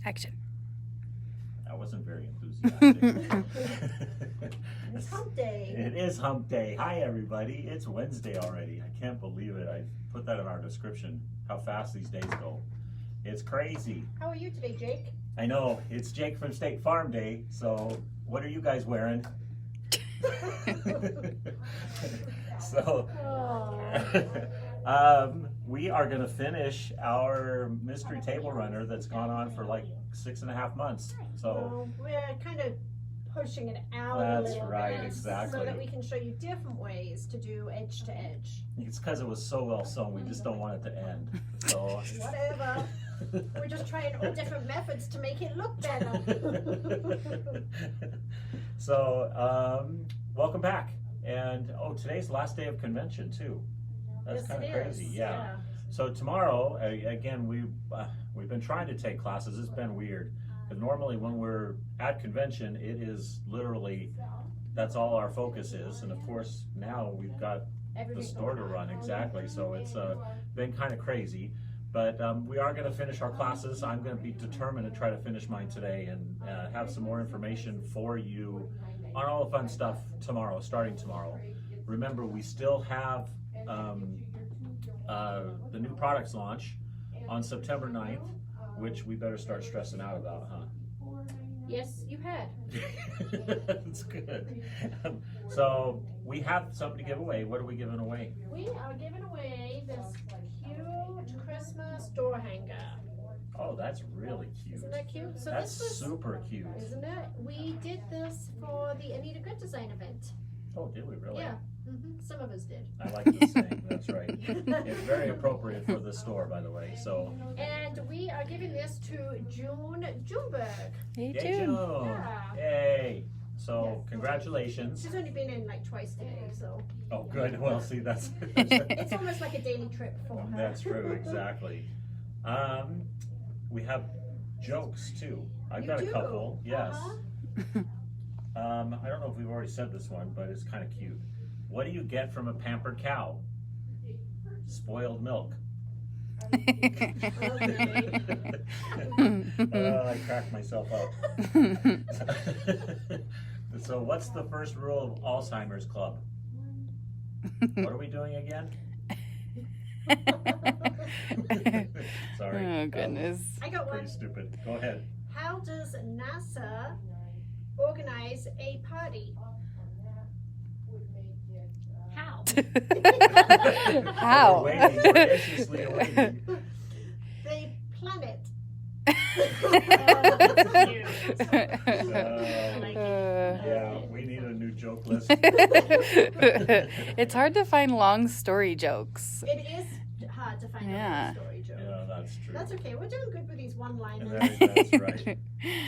Action. That wasn't very enthusiastic. It's hump day. It is hump day. Hi everybody, it's Wednesday already. I can't believe it. I put that in our description, how fast these days go. It's crazy. How are you today, Jake? I know, it's Jake from State Farm Day, so what are you guys wearing? So, we are going to finish our mystery table runner that's gone on for like 6.5 months. So we're kind of pushing it out a little right, bit, exactly. so that we can show you different ways to do edge to edge. It's because it was so well sewn, we just don't want it to end. So whatever. We're just trying all different methods to make it look better. So, welcome back. And today's the last day of convention too. That's Yes, kind of it crazy, is. yeah. So tomorrow, again, we've been trying to take classes. It's been weird. Because normally when we're at convention, it is literally, that's all our focus is. And of course, now we've got the store to run, exactly. So it's been kind of crazy. But we are going to finish our classes. I'm going to be determined to try to finish mine today and have some more information for you on all the fun stuff tomorrow, starting tomorrow. Remember, we still have the new products launch on September 9th, which we better start stressing out about, huh? Yes, you had. That's good. So we have something to give away. What are we giving away? We are giving away this cute Christmas door hanger. Oh, that's really cute. Isn't that cute? So That's this was, super cute. isn't it? We did this for the Anita Good Design event. Oh, did we really? Yeah, some of us did. I like this thing. That's right. It's very appropriate for the store, by the way. So. And we are giving this to June Junberg. Hey, Yay, June. June. Yeah. Yay. So, congratulations. She's only been in like twice today, so. Oh, good. Well, see, that's. It's almost like a daily trip for her. That's true, exactly. We have jokes too. I've got a couple. Yes. I don't know if we've already said this one, but it's kind of cute. What do you get from a pampered cow? Spoiled milk. Okay. I cracked myself up. So what's the first rule of Alzheimer's Club? What are we doing again? Sorry. Oh, goodness. I got one. Pretty stupid. Go ahead. How does NASA organize a party? How? How? We're waiting, we're anxiously awaiting. They plan it. Yeah, we need a new joke list. It's hard to find long story jokes. It is hard to find a story joke. Yeah, that's true. That's okay. We're doing good with these one-liners. That's right.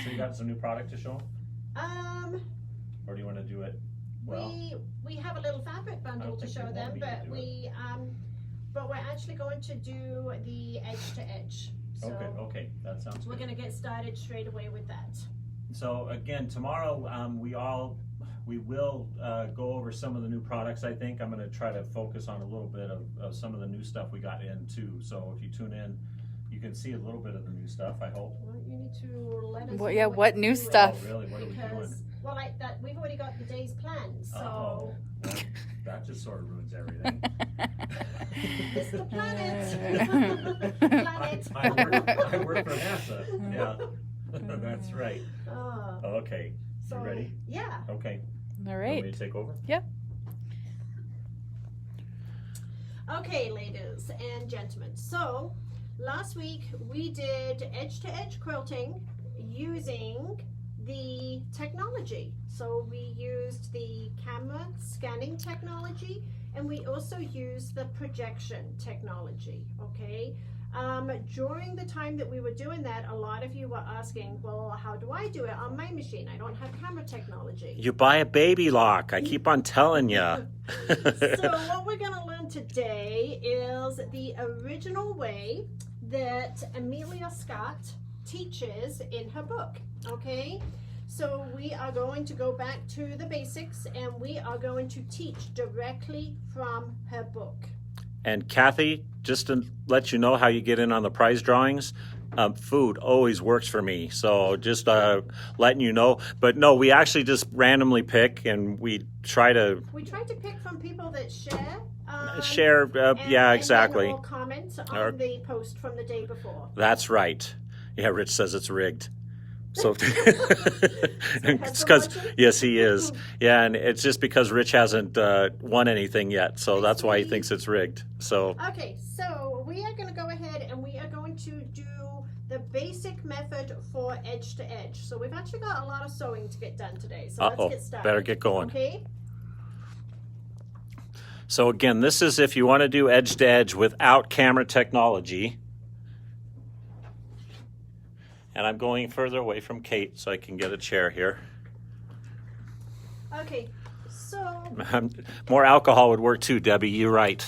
So you got some new product to show? Or do you want to do it? Well, we have a little fabric bundle to show them, but we're actually going to do the edge to edge. So okay, that sounds we're good. going to get started straight away with that. So again, tomorrow we will go over some of the new products. I think I'm going to try to focus on a little bit of some of the new stuff we got in too. So if you tune in, you can see a little bit of the new stuff, I hope. Well, you need to let us Well, know yeah, what you're new doing. stuff? Oh, really? What are we doing? Because, well, like that, we've already got the day's plans, so Oh, well, that just sort of ruins everything. it's the planet. Planet. I work for NASA. Yeah, that's right. Oh, Okay, so, you ready? Yeah. Okay. All Want right. me to take over? Yep. Okay, ladies and gentlemen. So, last week we did edge-to-edge quilting using the technology. So we used the camera scanning technology, and we also used the projection technology, okay? During the time that we were doing that, a lot of you were asking, well, how do I do it on my machine? I don't have camera technology. You buy a baby lock. I keep on telling you. So what we're going to learn today is the original way that Amelia Scott teaches in her book, okay? So we are going to go back to the basics, and we are going to teach directly from her book. And Kathy, just to let you know how you get in on the prize drawings, food always works for me. So just letting you know. But no, we actually just randomly pick, and we try to pick from people that share. Yeah, exactly. And comment on the post from the day before. That's right. Yeah, Rich says it's rigged. So it's because yes, he is. Yeah, and it's just because Rich hasn't won anything yet, so that's why he thinks it's rigged. So okay, so we are going to go ahead and we are going to do the basic method for edge to edge. So we've actually got a lot of sewing to get done today. So let's get started. Better get going. Okay. So again, this is if you want to do edge to edge without camera technology. And I'm going further away from Kate so I can get a chair here. Okay, so... More alcohol would work too, Debbie. You're right.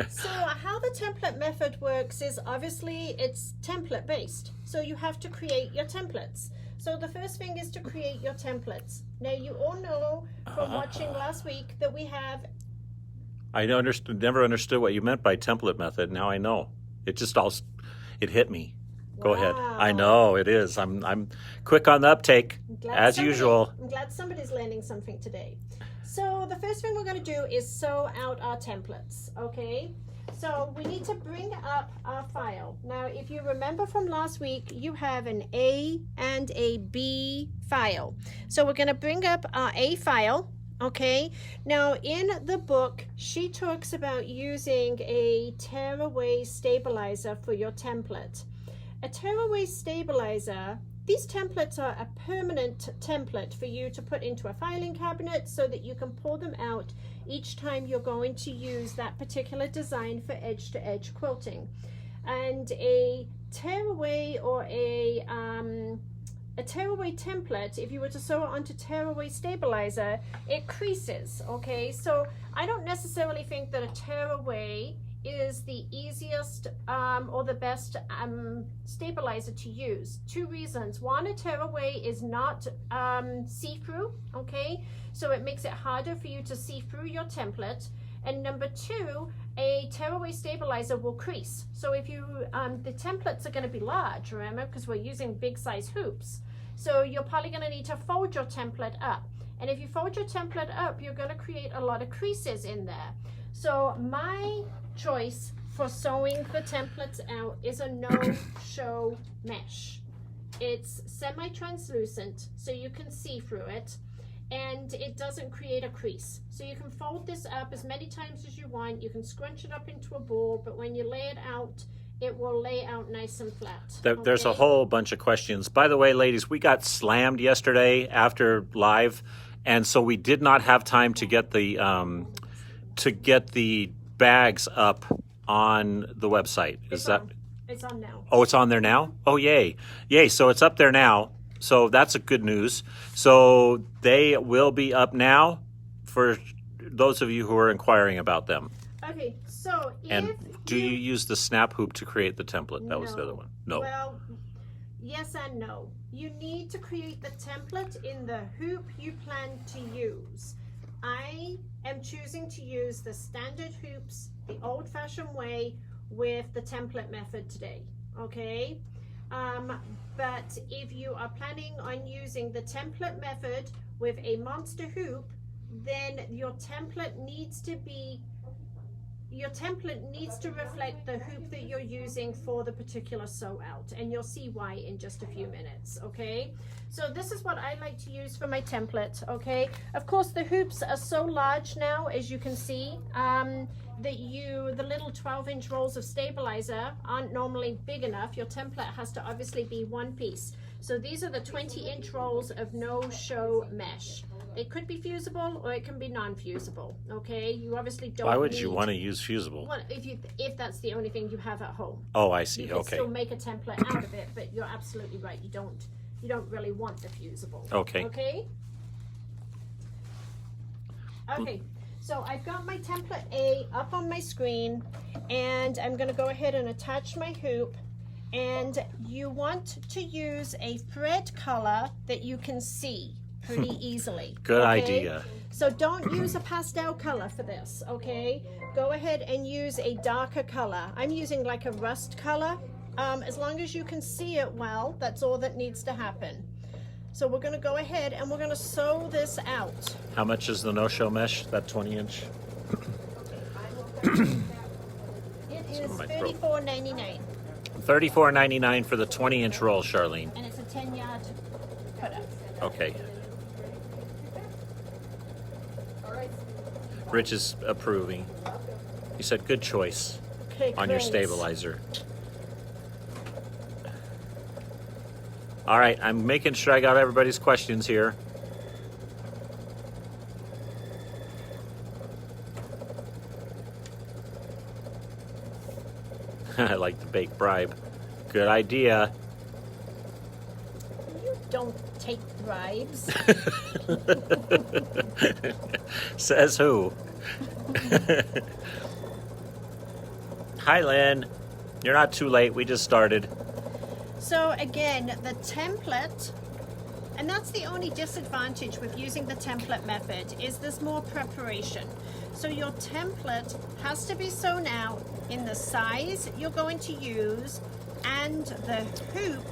So how the template method works is obviously it's template based. So you have to create your templates. So the first thing is to create your templates. Now you all know from watching last week that we have... I never understood what you meant by template method. Now I know. It hit me. Go ahead. I know it is. I'm quick on the uptake as usual. I'm glad somebody's learning something today. So the first thing we're going to do is sew out our templates. Okay. So we need to bring up our file. Now, if you remember from last week, you have an A and a B file. So we're going to bring up our A file. Okay, now in the book, she talks about using a tearaway stabilizer for your template. A tearaway stabilizer, these templates are a permanent template for you to put into a filing cabinet so that you can pull them out each time you're going to use that particular design for edge-to-edge quilting. And a tearaway or a tearaway template, if you were to sew it onto tearaway stabilizer, it creases, okay? So I don't necessarily think that a tearaway is the easiest or the best stabilizer to use. Two reasons. One, a tearaway is not see-through, okay? So it makes it harder for you to see through your template. And number two, a tearaway stabilizer will crease. So if you, the templates are going to be large, remember, because we're using big size hoops. So you're probably going to need to fold your template up. And if you fold your template up, you're going to create a lot of creases in there. So my choice for sewing the templates out is a no-show mesh. It's semi-translucent, so you can see through it. And it doesn't create a crease. So you can fold this up as many times as you want. You can scrunch it up into a ball, but when you lay it out, it will lay out nice and flat. There's a whole bunch of questions. By the way, ladies, we got slammed yesterday after live, and so we did not have time to get the bags up on the website. It's on now. Oh, it's on there now? Oh, yay. Yay, so it's up there now. So that's a good news. So they will be up now for those of you who are inquiring about them. Okay, so do you use the snap hoop to create the template? That was the other one. No. Well, yes and no. You need to create the template in the hoop you plan to use. I am choosing to use the standard hoops, the old-fashioned way, with the template method today. Okay? But if you are planning on using the template method with a monster hoop, then your template needs to reflect the hoop that you're using for the particular sew out, and you'll see why in just a few minutes. Okay, so this is what I like to use for my template. Okay, of course the hoops are so large now, as you can see, that the little 12-inch rolls of stabilizer aren't normally big enough. Your template has to obviously be one piece. So these are the 20-inch rolls of no-show mesh. It could be fusible or it can be non-fusible. Okay, you obviously don't. Why would you want to use fusible? Well, if that's the only thing you have at home. Oh, I see. You can still make a template out of it, but you're absolutely right. You don't really want the fusible. Okay. Okay. Okay. So I've got my template A up on my screen, and I'm going to go ahead and attach my hoop. And you want to use a thread color that you can see. pretty easily. Good okay? idea. So don't use a pastel color for this, okay? Go ahead and use a darker color. I'm using like a rust color. As long as you can see it well, that's all that needs to happen. So we're gonna go ahead and we're gonna sew this out. How much is the no-show mesh, that 20-inch? It is $34.99. $34.99 for the 20-inch roll, Charlene. And it's a 10-yard putter. Okay. Rich is approving. He said good choice Okay, on your great. stabilizer. All right, I'm making sure I got everybody's questions here. I like the baked bribe. Good idea. You don't take bribes. Says who? Hi, Lynn. You're not too late. We just started. So again, the template, and that's the only disadvantage with using the template method, is there's more preparation. So your template has to be sewn out in the size you're going to use and the hoop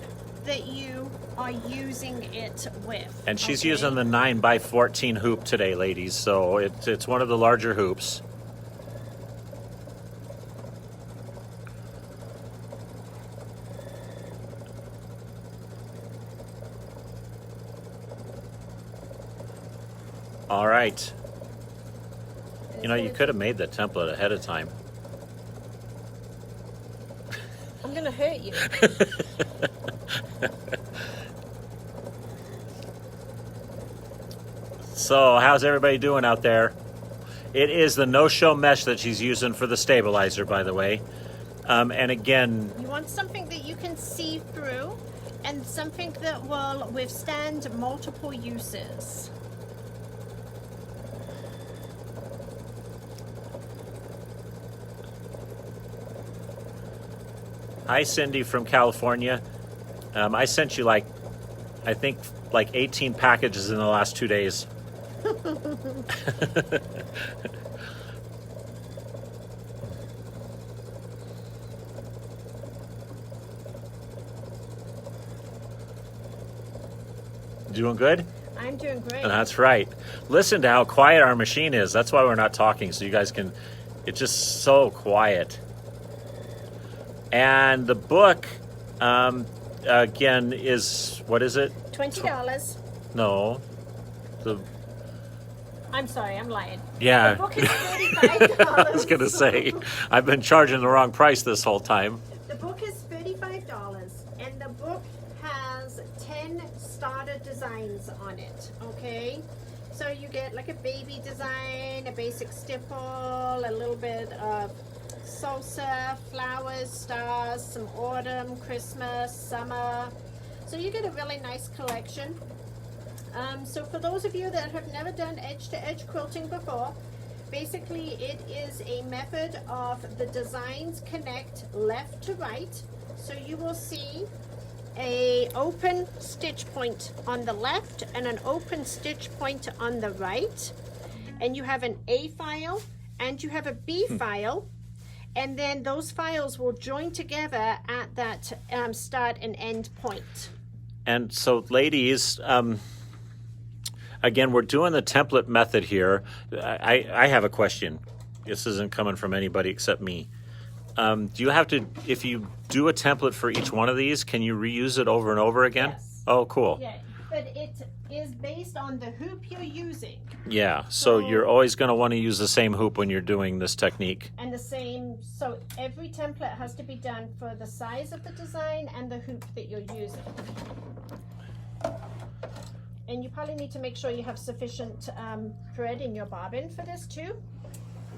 that you are using it with. And she's okay? using the 9x14 hoop today, ladies. So it's one of the larger hoops. All right. You know, you could have made the template ahead of time. I'm gonna hurt you. So, how's everybody doing out there? It is the no-show mesh that she's using for the stabilizer, by the way. And again, You want something that you can see through and something that will withstand multiple uses. hi, Cindy from California. I sent you I think 18 packages in the last 2 days. Doing good? I'm doing great. That's right. Listen to how quiet our machine is. That's why we're not talking, so you guys can... It's just so quiet. And the book, again, is... What is it? $20. No. I'm sorry, I'm lying. Yeah. The book is $35. I was going to say, I've been charging the wrong price this whole time. The book is $35, and the book has 10 starter designs on it, okay? So you get like a baby design, a basic stipple, a little bit of salsa, flowers, stars, some autumn, Christmas, summer. So you get a really nice collection. So for those of you that have never done edge-to-edge quilting before, basically it is a method of the designs connect left to right. So you will see a open stitch point on the left and an open stitch point on the right. And you have an A file and you have a B file. And then those files will join together at that start and end point. And so, ladies, again, we're doing the template method here. I have a question. This isn't coming from anybody except me. Do you have to, if you do a template for each one of these, can you reuse it over and over again? Yes. Oh, cool. Yeah, but it is based on the hoop you're using. Yeah, so you're always going to want to use the same hoop when you're doing this technique. And the same, so every template has to be done for the size of the design and the hoop that you're using. And you probably need to make sure you have sufficient thread in your bobbin for this too.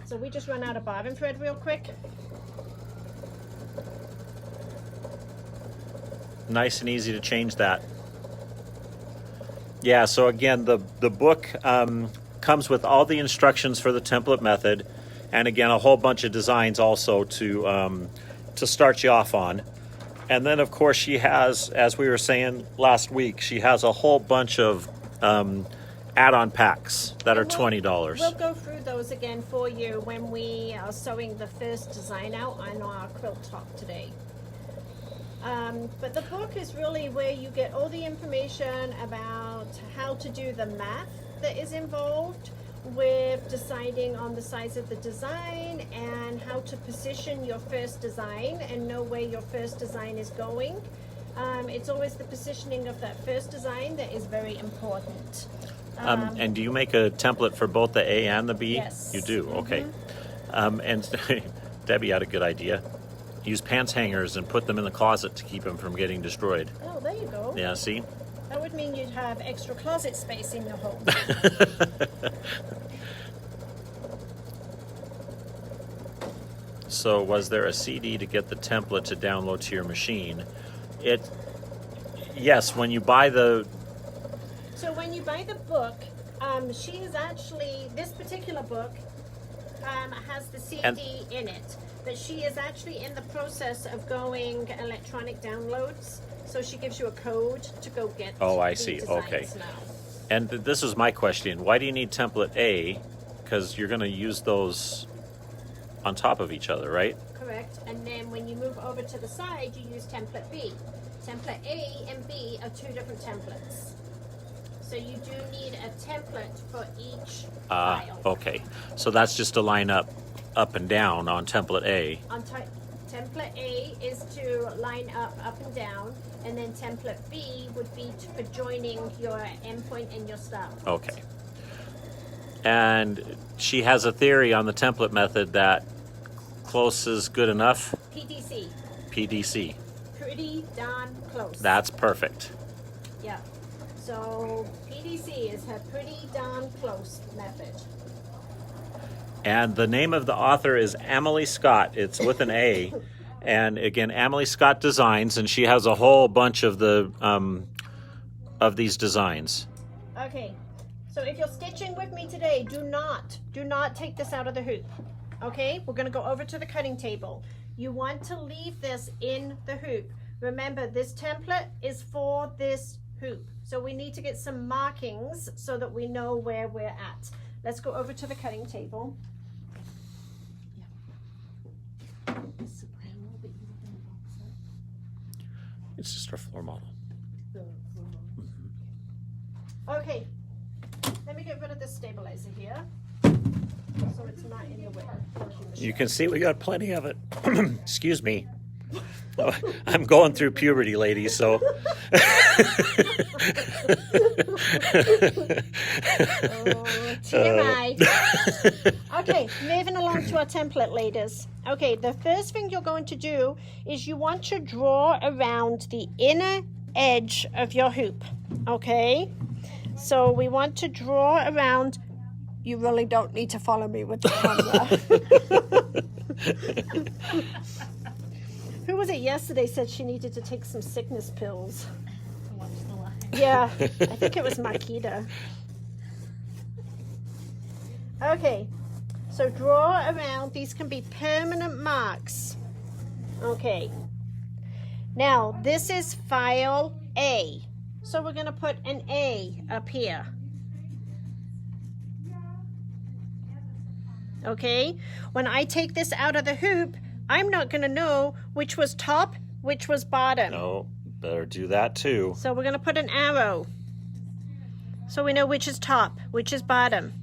So we just run out of bobbin thread real quick. Nice and easy to change that. Yeah, so again, the book comes with all the instructions for the template method, and again, a whole bunch of designs also to start you off on. And then, of course, she has, as we were saying last week, she has a whole bunch of add-on packs that are And $20. We'll go through those again for you when we are sewing the first design out on our quilt top today. But the book is really where you get all the information about how to do the math that is involved with deciding on the size of the design and how to position your first design and know where your first design is going. It's always the positioning of that first design that is very important. And do you make a template for both the A and the B? Yes. You do, okay. And Debbie had a good idea. Use pants hangers and put them in the closet to keep them from getting destroyed. Oh, there you go. Yeah, see? That would mean you'd have extra closet space in your home. So was there a CD to get the template to download to your machine? Yes, when you buy the... So when you buy the book, she is actually, this particular book has the CD in it, but she is actually in the process of going electronic downloads. So she gives you a code to go get. Oh, I the see. designs Okay. now. And this is my question. Why do you need template A? Because you're going to use those on top of each other, right? Correct. And then when you move over to the side, you use template B. Template A and B are two different templates. So you do need a template for each file. Okay. So that's just to line up and down on template A. Template A is to line up and down, and then template B would be for joining your endpoint and your start. Okay. And she has a theory on the template method that close is good enough. PDC. PDC. Pretty darn close. That's perfect. Yeah. So PDC is her pretty darn close method. And the name of the author is Emily Scott. It's with an A. And again, Emily Scott Designs, and she has a whole bunch of the of these designs. Okay. So if you're stitching with me today, do not take this out of the hoop. Okay? We're going to go over to the cutting table. You want to leave this in the hoop. Remember, this template is for this hoop. So we need to get some markings so that we know where we're at. Let's go over to the cutting table. It's just our floor model. Okay, let me get rid of this stabilizer here, so it's not in the way. You can see we got plenty of it. Excuse me. I'm going through puberty, ladies, so. TMI. Okay, moving along to our template, ladies. Okay, the first thing you're going to do is you want to draw around the inner edge of your hoop. Okay, so we want to draw around. You really don't need to follow me with the camera. Who was it yesterday said she needed to take some sickness pills? Yeah, I think it was Marquita. Okay, so draw around. These can be permanent marks. Okay. Now, this is file A. So we're going to put an A up here. Okay, when I take this out of the hoop, I'm not going to know which was top, which was bottom. No, better do that too. So we're going to put an arrow so we know which is top, which is bottom.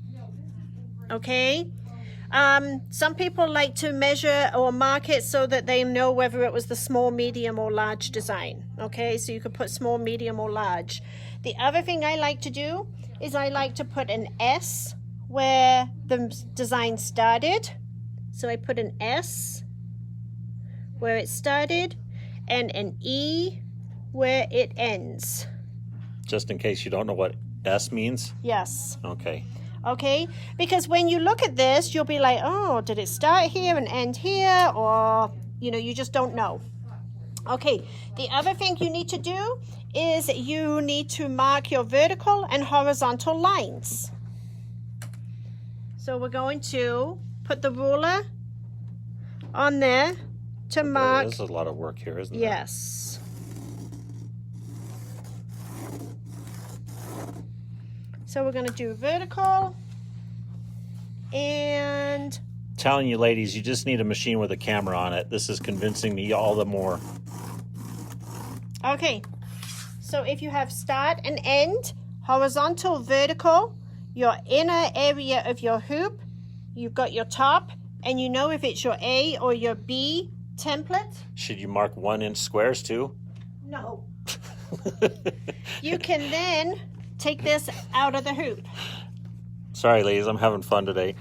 Okay? Some people like to measure or mark it so that they know whether it was the small, medium, or large design. Okay? So you could put small, medium, or large. The other thing I like to do is I like to put an S where the design started. So I put an S where it started and an E where it ends. Just in case you don't know what S means? Yes. Okay. Okay, because when you look at this, you'll be like, oh, did it start here and end here? Or, you just don't know. Okay, the other thing you need to do is you need to mark your vertical and horizontal lines. So we're going to put the ruler on there to mark. There's a lot of work here, isn't there? Yes. So we're going to do vertical and... Telling you ladies, you just need a machine with a camera on it. This is convincing me all the more. Okay, so if you have start and end, horizontal, vertical, your inner area of your hoop, you've got your top, and you know if it's your A or your B template. Should you mark 1 inch squares too? No. You can then take this out of the hoop. Sorry ladies, I'm having fun today.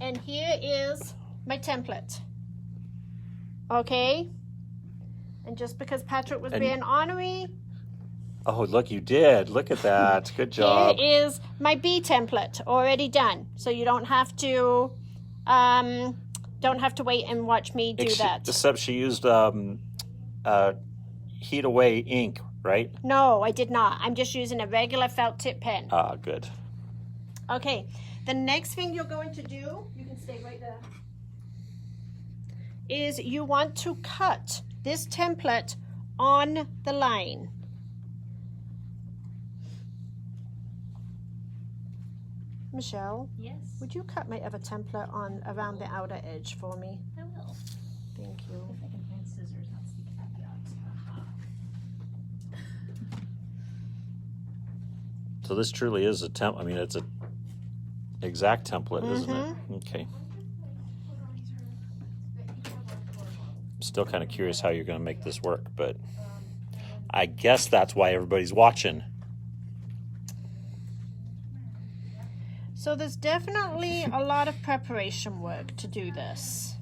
And here is my template. Okay? And just because Patrick was being ornery. Oh, look, you did. Look at that. Good job. Here is my B template already done. So you don't have to wait and watch me do that. Except she used heat away ink, right? No, I did not. I'm just using a regular felt tip pen. Ah, good. Okay, the next thing you're going to do, you can stay right there, is you want to cut this template on the line. Michelle? Yes. Would you cut my other template on around the outer edge for me? I will. Thank you. If I can find scissors, not sticking out. So this truly is a I mean, it's a exact template, isn't it? Okay. I'm still kind of curious how you're going to make this work, but I guess that's why everybody's watching. So there's definitely a lot of preparation work to do this.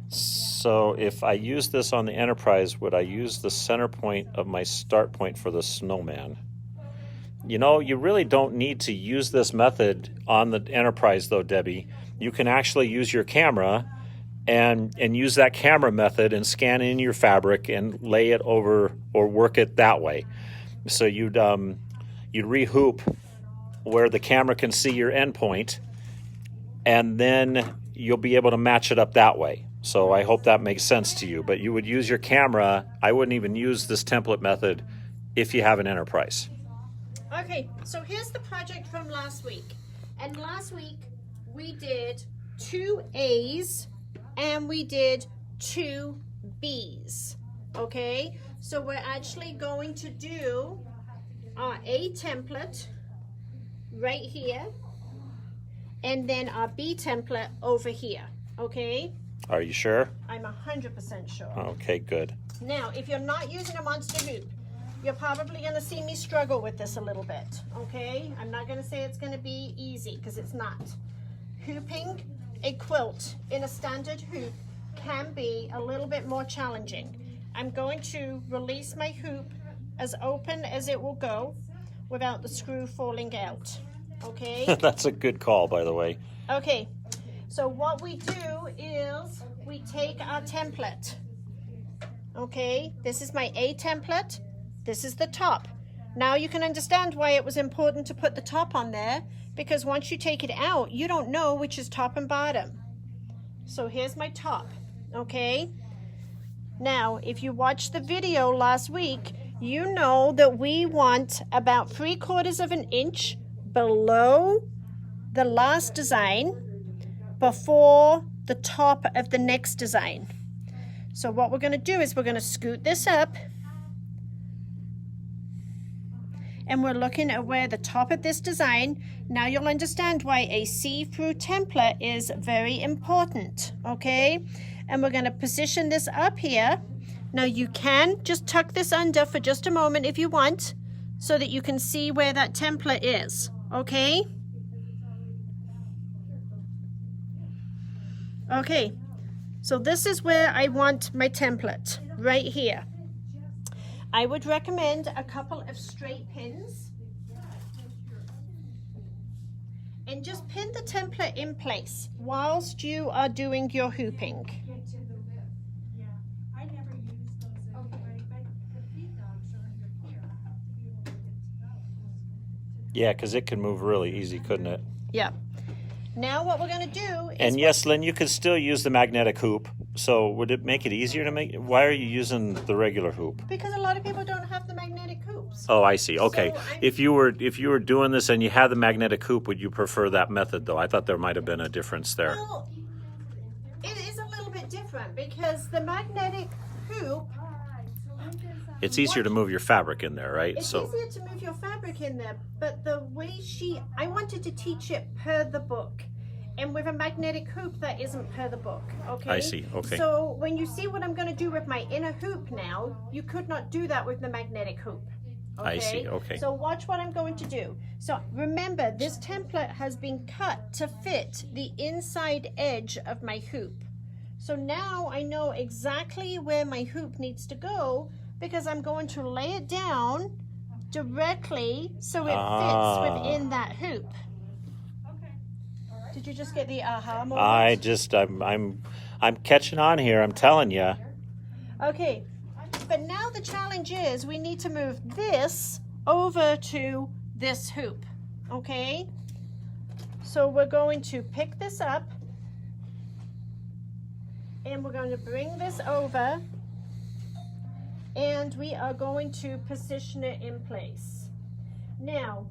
So if I use this on the Enterprise, would I use the center point of my start point for the snowman? You know, you really don't need to use this method on the Enterprise though, Debbie. You can actually use your camera and use that camera method and scan in your fabric and lay it over or work it that way. So you'd rehoop where the camera can see your endpoint, and then you'll be able to match it up that way. So I hope that makes sense to you. But you would use your camera. I wouldn't even use this template method if you have an Enterprise. Okay, so here's the project from last week. And last week we did 2 A's and we did 2 B's. Okay, so we're actually going to do our A template right here and then our B template over here. Okay, Are you sure? I'm 100% sure. Okay, good. Now, if you're not using a monster hoop, you're probably going to see me struggle with this a little bit, okay? I'm not going to say it's going to be easy, because it's not. Hooping a quilt in a standard hoop can be a little bit more challenging. I'm going to release my hoop as open as it will go without the screw falling out, okay? That's a good call, by the way. Okay, so what we do is we take our template. Okay, this is my A template. This is the top. Now you can understand why it was important to put the top on there, because once you take it out, you don't know which is top and bottom. So here's my top, okay? Now, if you watched the video last week, you know that we want about 3/4 of an inch below the last design before the top of the next design. So what we're going to do is we're going to scoot this up, and we're looking at where the top of this design. Now you'll understand why a see-through template is very important, okay? And we're going to position this up here. Now you can just tuck this under for just a moment if you want, so that you can see where that template is, okay? Okay, so this is where I want my template, right here. I would recommend a couple of straight pins. And just pin the template in place whilst you are doing your hooping. Yeah, because it can move really easy, couldn't it? Yeah. Now what we're going to do is... And yes, Lynn, you could still use the magnetic hoop. So would it make it easier to make? Why are you using the regular hoop? Because a lot of people don't have the magnetic hoops. Oh, I see. Okay. So If you were doing this and you had the magnetic hoop, would you prefer that method though? I thought there might have been a difference there. Well, it is a little bit different because the magnetic hoop... It's easier to move your fabric in there, right? It's easier to move your fabric in there, but the way I wanted to teach it per the book. And with a magnetic hoop, that isn't per the book, okay? I see, okay. So when you see what I'm going to do with my inner hoop now, you could not do that with the magnetic hoop. Okay? I see, okay. So watch what I'm going to do. So remember, this template has been cut to fit the inside edge of my hoop. So now I know exactly where my hoop needs to go because I'm going to lay it down directly so it fits within that hoop. Did you just get the aha moment? I'm catching on here, I'm telling you. Okay, but now the challenge is we need to move this over to this hoop, okay? So we're going to pick this up and we're going to bring this over and we are going to position it in place. Now,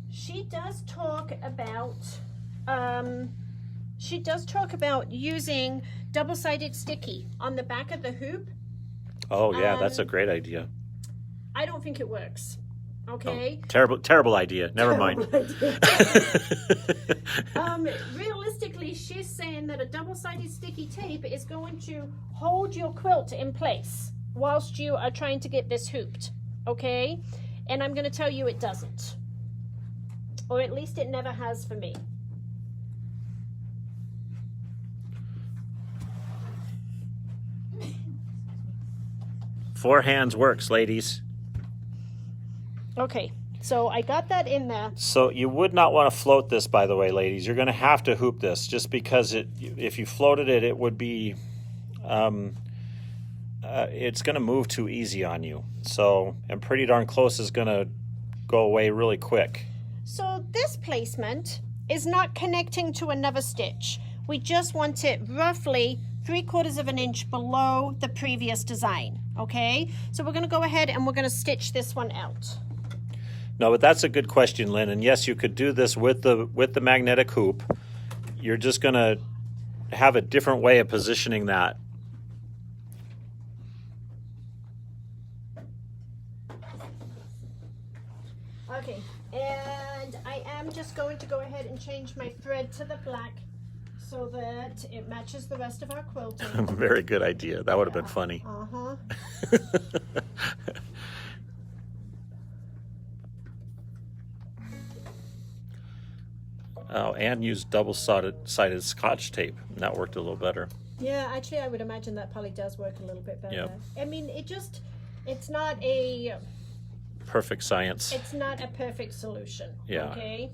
she does talk about using double-sided sticky on the back of the hoop. Oh yeah, that's a great idea. I don't think it works. Okay. Oh, terrible idea. Never mind. Realistically, she's saying that a double-sided sticky tape is going to hold your quilt in place whilst you are trying to get this hooped. Okay? And I'm going to tell you it doesn't. Or at least it never has for me. Four hands works, ladies. Okay, so I got that in there. So you would not want to float this, by the way, ladies. You're going to have to hoop this, just because if you floated it, it would be, it's going to move too easy on you. So, and pretty darn close is going to go away really quick. So this placement is not connecting to another stitch. We just want it roughly 3/4 of an inch below the previous design, okay? So we're going to go ahead and we're going to stitch this one out. No, but that's a good question, Lynn. And yes, you could do this with the magnetic hoop. You're just going to have a different way of positioning that. Okay, and I am just going to go ahead and change my thread to the black so that it matches the rest of our quilting. Very good idea. That would have been funny. Uh-huh. Oh, and use double-sided Scotch tape. And that worked a little better. Yeah, actually, I would imagine that probably does work a little bit better. Yep. I mean, it's not a... Perfect science. It's not a perfect solution. Yeah. Okay.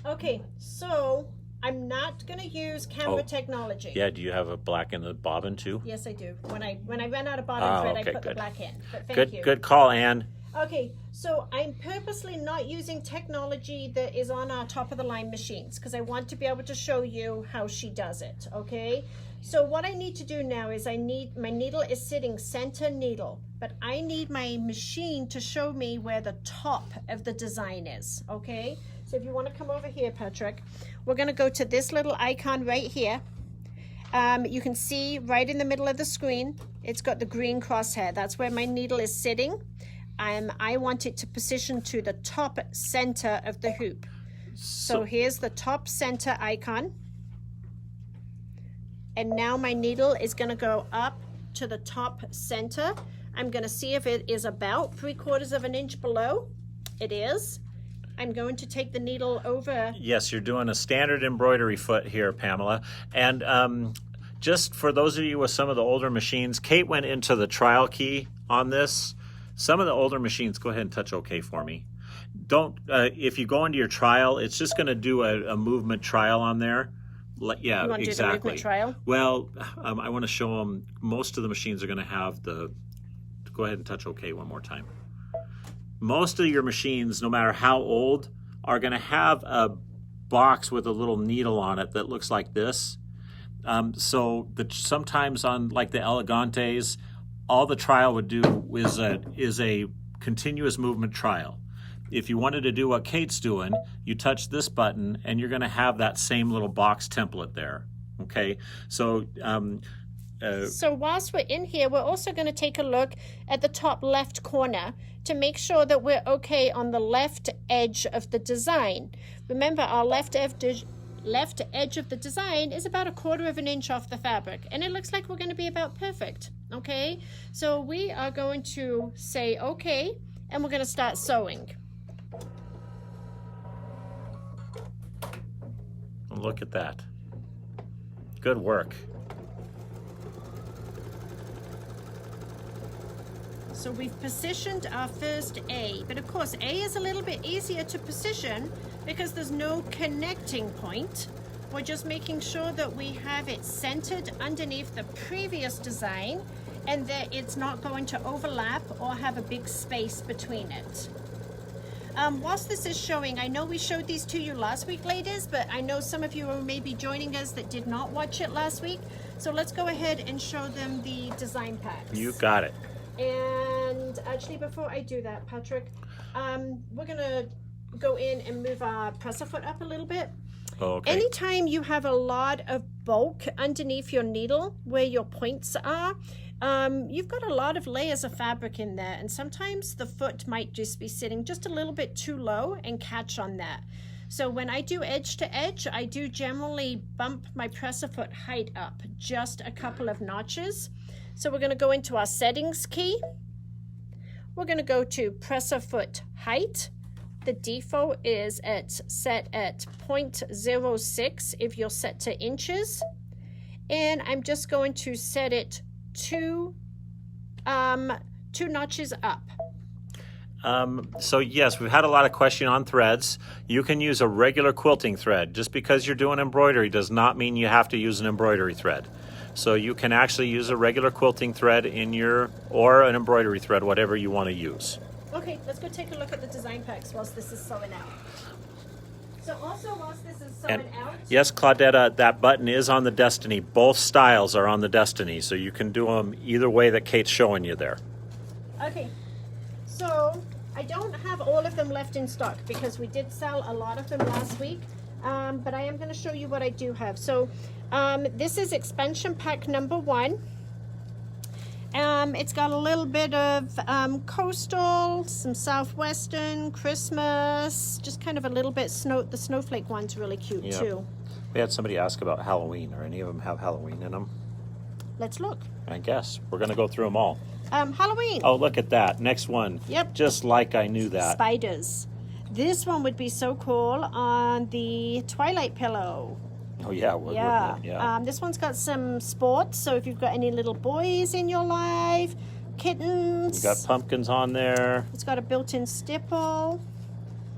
Okay, so I'm not going to use camera technology. Yeah, do you have a black in the bobbin too? Yes, I do. When I ran out of bobbin thread, okay, I put the good. black in. But thank you. Good call, Anne. Okay, so I'm purposely not using technology that is on our top-of-the-line machines because I want to be able to show you how she does it, okay? So what I need to do now is my needle is sitting center needle, but I need my machine to show me where the top of the design is, okay? So if you want to come over here, Patrick, we're going to go to this little icon right here. You can see right in the middle of the screen, it's got the green crosshair. That's where my needle is sitting. I want it to position to the top center of the hoop. So here's the top center icon. And now my needle is going to go up to the top center. I'm going to see if it is about 3/4 of an inch below. It is. I'm going to take the needle over. Yes, you're doing a standard embroidery foot here, Pamela. And just for those of you with some of the older machines, Kate went into the trial key on this. Some of the older machines, go ahead and touch OK for me. Don't, if you go into your trial, it's just going to do a movement trial on there. Yeah, you want to do the movement trial? Well, I want to show them, most of the machines are going to have the, go ahead and touch OK one more time. Most of your machines, no matter how old, are going to have box with a little needle on it that looks like this. So sometimes on like the elegantes, all the trial would do is a continuous movement trial. If you wanted to do what Kate's doing, you touch this button and you're going to have that same little box template there. Okay, so so whilst we're in here, we're also going to take a look at the top left corner to make sure that we're okay on the left edge of the design. Remember, our left edge of the design is about 1/4 of an inch off the fabric, and it looks like we're going to be about perfect. Okay, so we are going to say okay, and we're going to start sewing. Look at that. Good work. So we've positioned our first A, but of course A is a little bit easier to position because there's no connecting point. We're just making sure that we have it centered underneath the previous design and that it's not going to overlap or have a big space between it. Whilst this is showing, I know we showed these to you last week, ladies, but I know some of you are maybe joining us that did not watch it last week. So let's go ahead and show them the design packs. You got it. And actually, before I do that, Patrick, we're gonna go in and move our presser foot up a little bit. Okay. Anytime you have a lot of bulk underneath your needle where your points are, you've got a lot of layers of fabric in there, and sometimes the foot might just be sitting just a little bit too low and catch on that. So when I do edge to edge, I do generally bump my presser foot height up just a couple of notches. So we're going to go into our settings key. We're going to go to presser foot height. The default is set at 0.06 if you're set to inches. And I'm just going to set it two notches up. So yes, we've had a lot of question on threads. You can use a regular quilting thread. Just because you're doing embroidery does not mean you have to use an embroidery thread. So you can actually use a regular quilting thread or an embroidery thread, whatever you want to use. Okay, let's go take a look at the design packs whilst this is sewing out. So also whilst this is sewing out... Yes, Claudetta, that button is on the Destiny. Both styles are on the Destiny, so you can do them either way that Kate's showing you there. Okay, so I don't have all of them left in stock because we did sell a lot of them last week, but I am going to show you what I do have. So this is expansion pack number 1. It's got a little bit of coastal, some southwestern, Christmas, just kind of a little bit the snowflake one's really cute too. We had somebody ask about Halloween. Or any of them have Halloween in them? Let's look. I guess. We're going to go through them all. Halloween. Oh, look at that. Next one. Yep. Just like I knew that. Spiders. This one would be so cool on the Twilight pillow. Oh, yeah. Yeah. Yeah. This one's got some sports, so if you've got any little boys in your life, kittens. You got pumpkins on there. It's got a built-in stipple.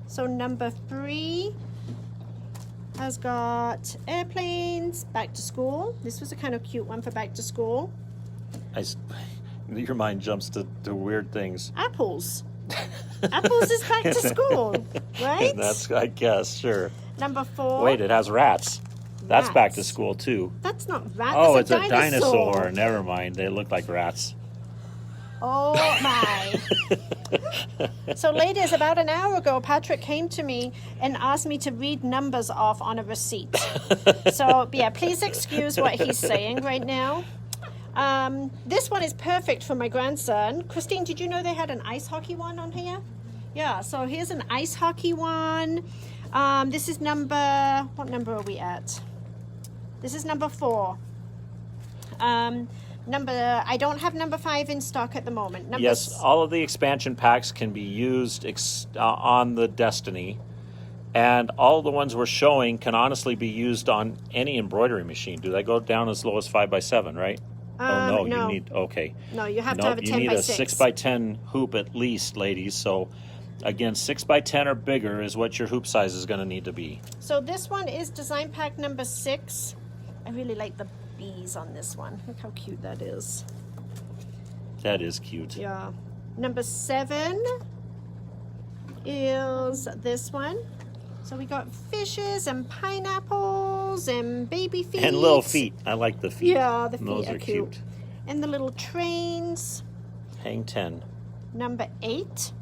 So number 3 has got airplanes, back to school. This was a kind of cute one for back to school. Your mind jumps to weird things. Apples. Apples is back to school, right? That's, I guess, sure. Number 4. Wait, it has rats. That's back to Rats. school, too. That's not rat. Oh, that's it's a dinosaur. Never mind. They look like rats. Oh, my. So, ladies, about an hour ago, Patrick came to me and asked me to read numbers off on a receipt. So, yeah, please excuse what he's saying right now. This one is perfect for my grandson. Christine, did you know they had an ice hockey one on here? Yeah, so here's an ice hockey one. This is what number are we at? This is number 4. I don't have number 5 in stock at the moment. Yes, all of the expansion packs can be used on the Destiny, and all the ones we're showing can honestly be used on any embroidery machine. Do they go down as low as 5x7, right? No. You need, okay. No, you have to have a 10x6. You need a 6x10 hoop at least, ladies. So, again, 6x10 or bigger is what your hoop size is going to need to be. So this one is design pack number 6. I really like the bees on this one. Look how cute that is. That is cute. Yeah. Number 7 is this one. So we got fishes and pineapples and baby feet. And little feet. I like the feet. Yeah, the feet Those are cute. And the little trains. Hang 10. Number 8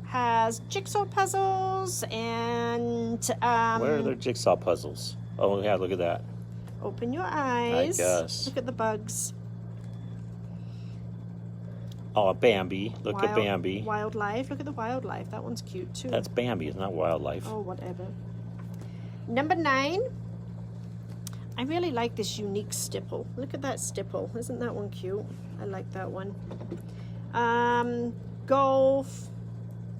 has jigsaw puzzles and Where are their jigsaw puzzles? Oh yeah, look at that. open your eyes. I guess. Look at the bugs. Oh, Bambi. Look at Bambi. Wildlife. Look at the wildlife. That one's cute too. That's Bambi. It's not wildlife. Oh, whatever. Number 9. I really like this unique stipple. Look at that stipple. Isn't that one cute? I like that one. Golf.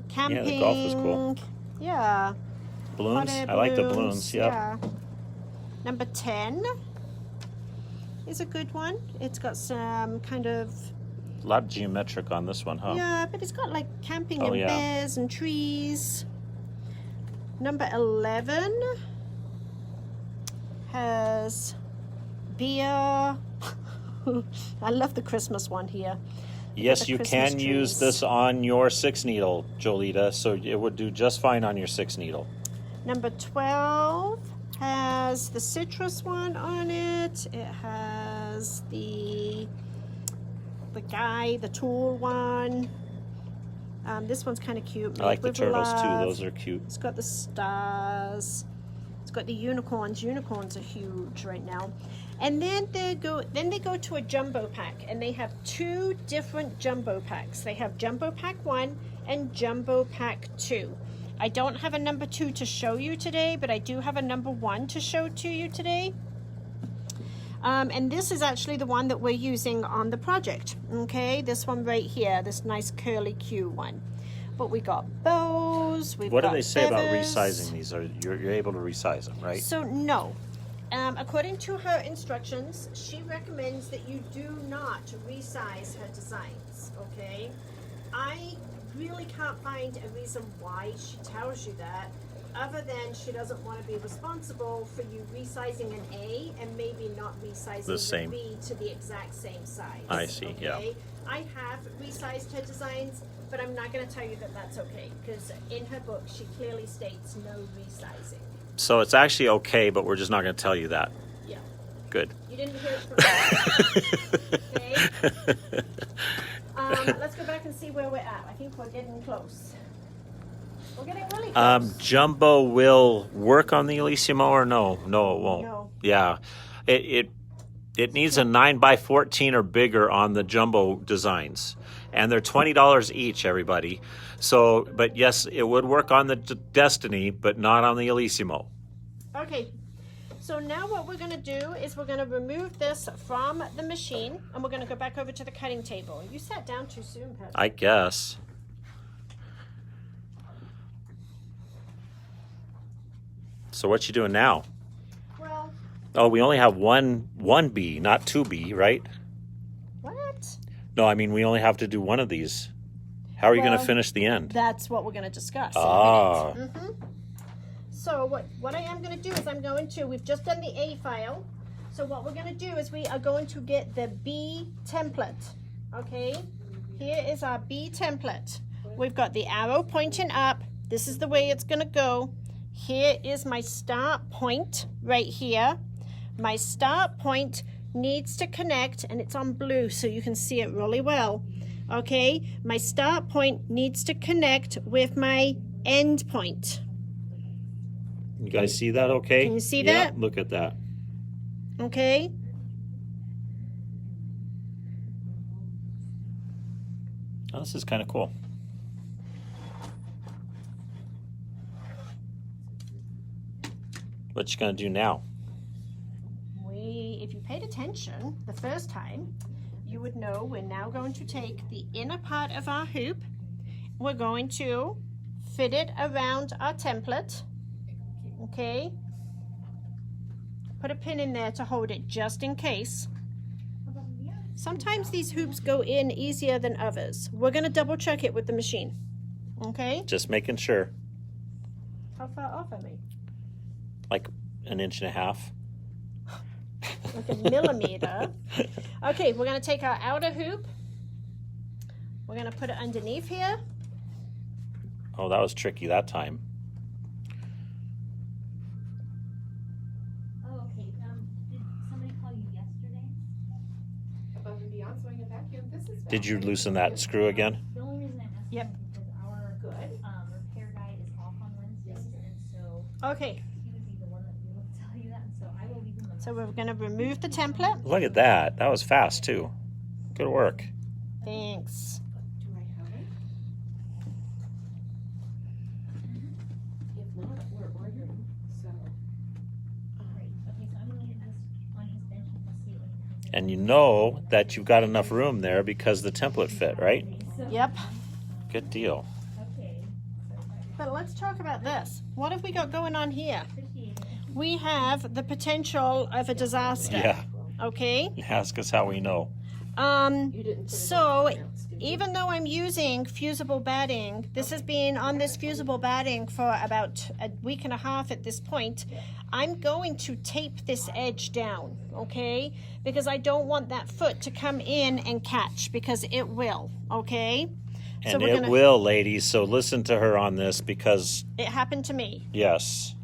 Camping. Yeah, the golf is cool. Yeah. Balloons? Hot air I like the balloons, balloons. Yep. Yeah. Number 10 is a good one. It's got some kind of... A lot of geometric on this one, huh? Yeah, but it's got like camping and yeah. bears and trees. Number 11 has beer. I love the Christmas one here. Yes, you Christmas can use trees. this on your 6 needle, Jolita, so it would do just fine on your 6 needle. Number 12 has the citrus one on it. It has the tool one. This one's kind of cute. I like the Made with turtles too. love. Those are cute. It's got the stars. It's got the unicorns. Unicorns are huge right now. And then they go to a jumbo pack, and they have 2 different jumbo packs. They have jumbo pack 1 and jumbo pack 2. I don't have a number 2 to show you today, but I do have a number 1 to show to you today. And this is actually the one that we're using on the project. Okay, this one right here, this nice curly Q one. But we got bows. What do they say about resizing these? You're able to resize them, right? So no. According to her instructions, she recommends that you do not resize her designs. Okay, I really can't find a reason why she tells you that, other than she doesn't want to be responsible for you resizing an A and maybe not resizing the B to the exact same size. I see, okay? yeah. I have resized her designs, but I'm not going to tell you that that's okay, because in her book she clearly states no resizing. So it's actually okay, but we're just not going to tell you that. Yeah. Good. You didn't hear it from me. Okay. Let's go back and see where we're at. I think we're getting close. We're getting really close. Jumbo will work on the Elysimo or no? No, it won't. No. Yeah. It needs a 9x14 or bigger on the jumbo designs. And they're $20 each, everybody. So, but yes, it would work on the Destiny, but not on the Elysimo. Okay. So now what we're going to do is we're going to remove this from the machine, and we're going to go back over to the cutting table. You sat down too soon, Pat. I guess. So what you doing now? Well, Oh, we only have one B, not 2B, right? what? No, I mean we only have to do one of these. How are you going to Well, finish the end? That's what we're going to discuss. Ah. In a minute. So what I am going to do is we've just done the A file. So what we're going to do is we are going to get the B template. Okay, here is our B template. We've got the arrow pointing up. This is the way it's going to go. Here is my start point right here. My start point needs to connect, and it's on blue so you can see it really well. Okay, my start point needs to connect with my end point. You guys see that okay? Can you see Yeah, that? look at that. Okay. Oh, this is kind of cool. What you going to do now? If you paid attention the first time, you would know we're now going to take the inner part of our hoop. We're going to fit it around our template. Okay. Put a pin in there to hold it just in case. Sometimes these hoops go in easier than others. We're going to double check it with the machine. Okay? Just making sure. How far off am I? Like an inch and a half. Like a millimeter. Okay, we're going to take our outer hoop. We're going to put it underneath here. Oh, that was tricky that time. Did you loosen that screw again? The only reason I'm asking Yep. is because our repair guy is off on Wednesdays, and so Okay, he would be the one that would be able to tell you that, and so I will leave him a so we're going to remove the template. Look at that. That was fast too. Good work. Thanks. Do I have it? If not, we're ordering, so. Great. Okay, so I'm gonna leave this on his bench and he'll see it when he comes in. And you know that you've got enough room there because the template fit, right? So, Yep. Good deal. okay. But let's talk about this. What have we got going on here? Appreciate it. We have the potential of a disaster. Yeah. Okay. Ask us how we know. You didn't put it So on else, did you? even though I'm using fusible batting, this has been on this fusible batting for about a week and a half at this point. I'm going to tape this edge down, okay? Because I don't want that foot to come in and catch, because it will, okay? And we're it gonna- will, ladies. So listen to her on this because, It happened to me. yes.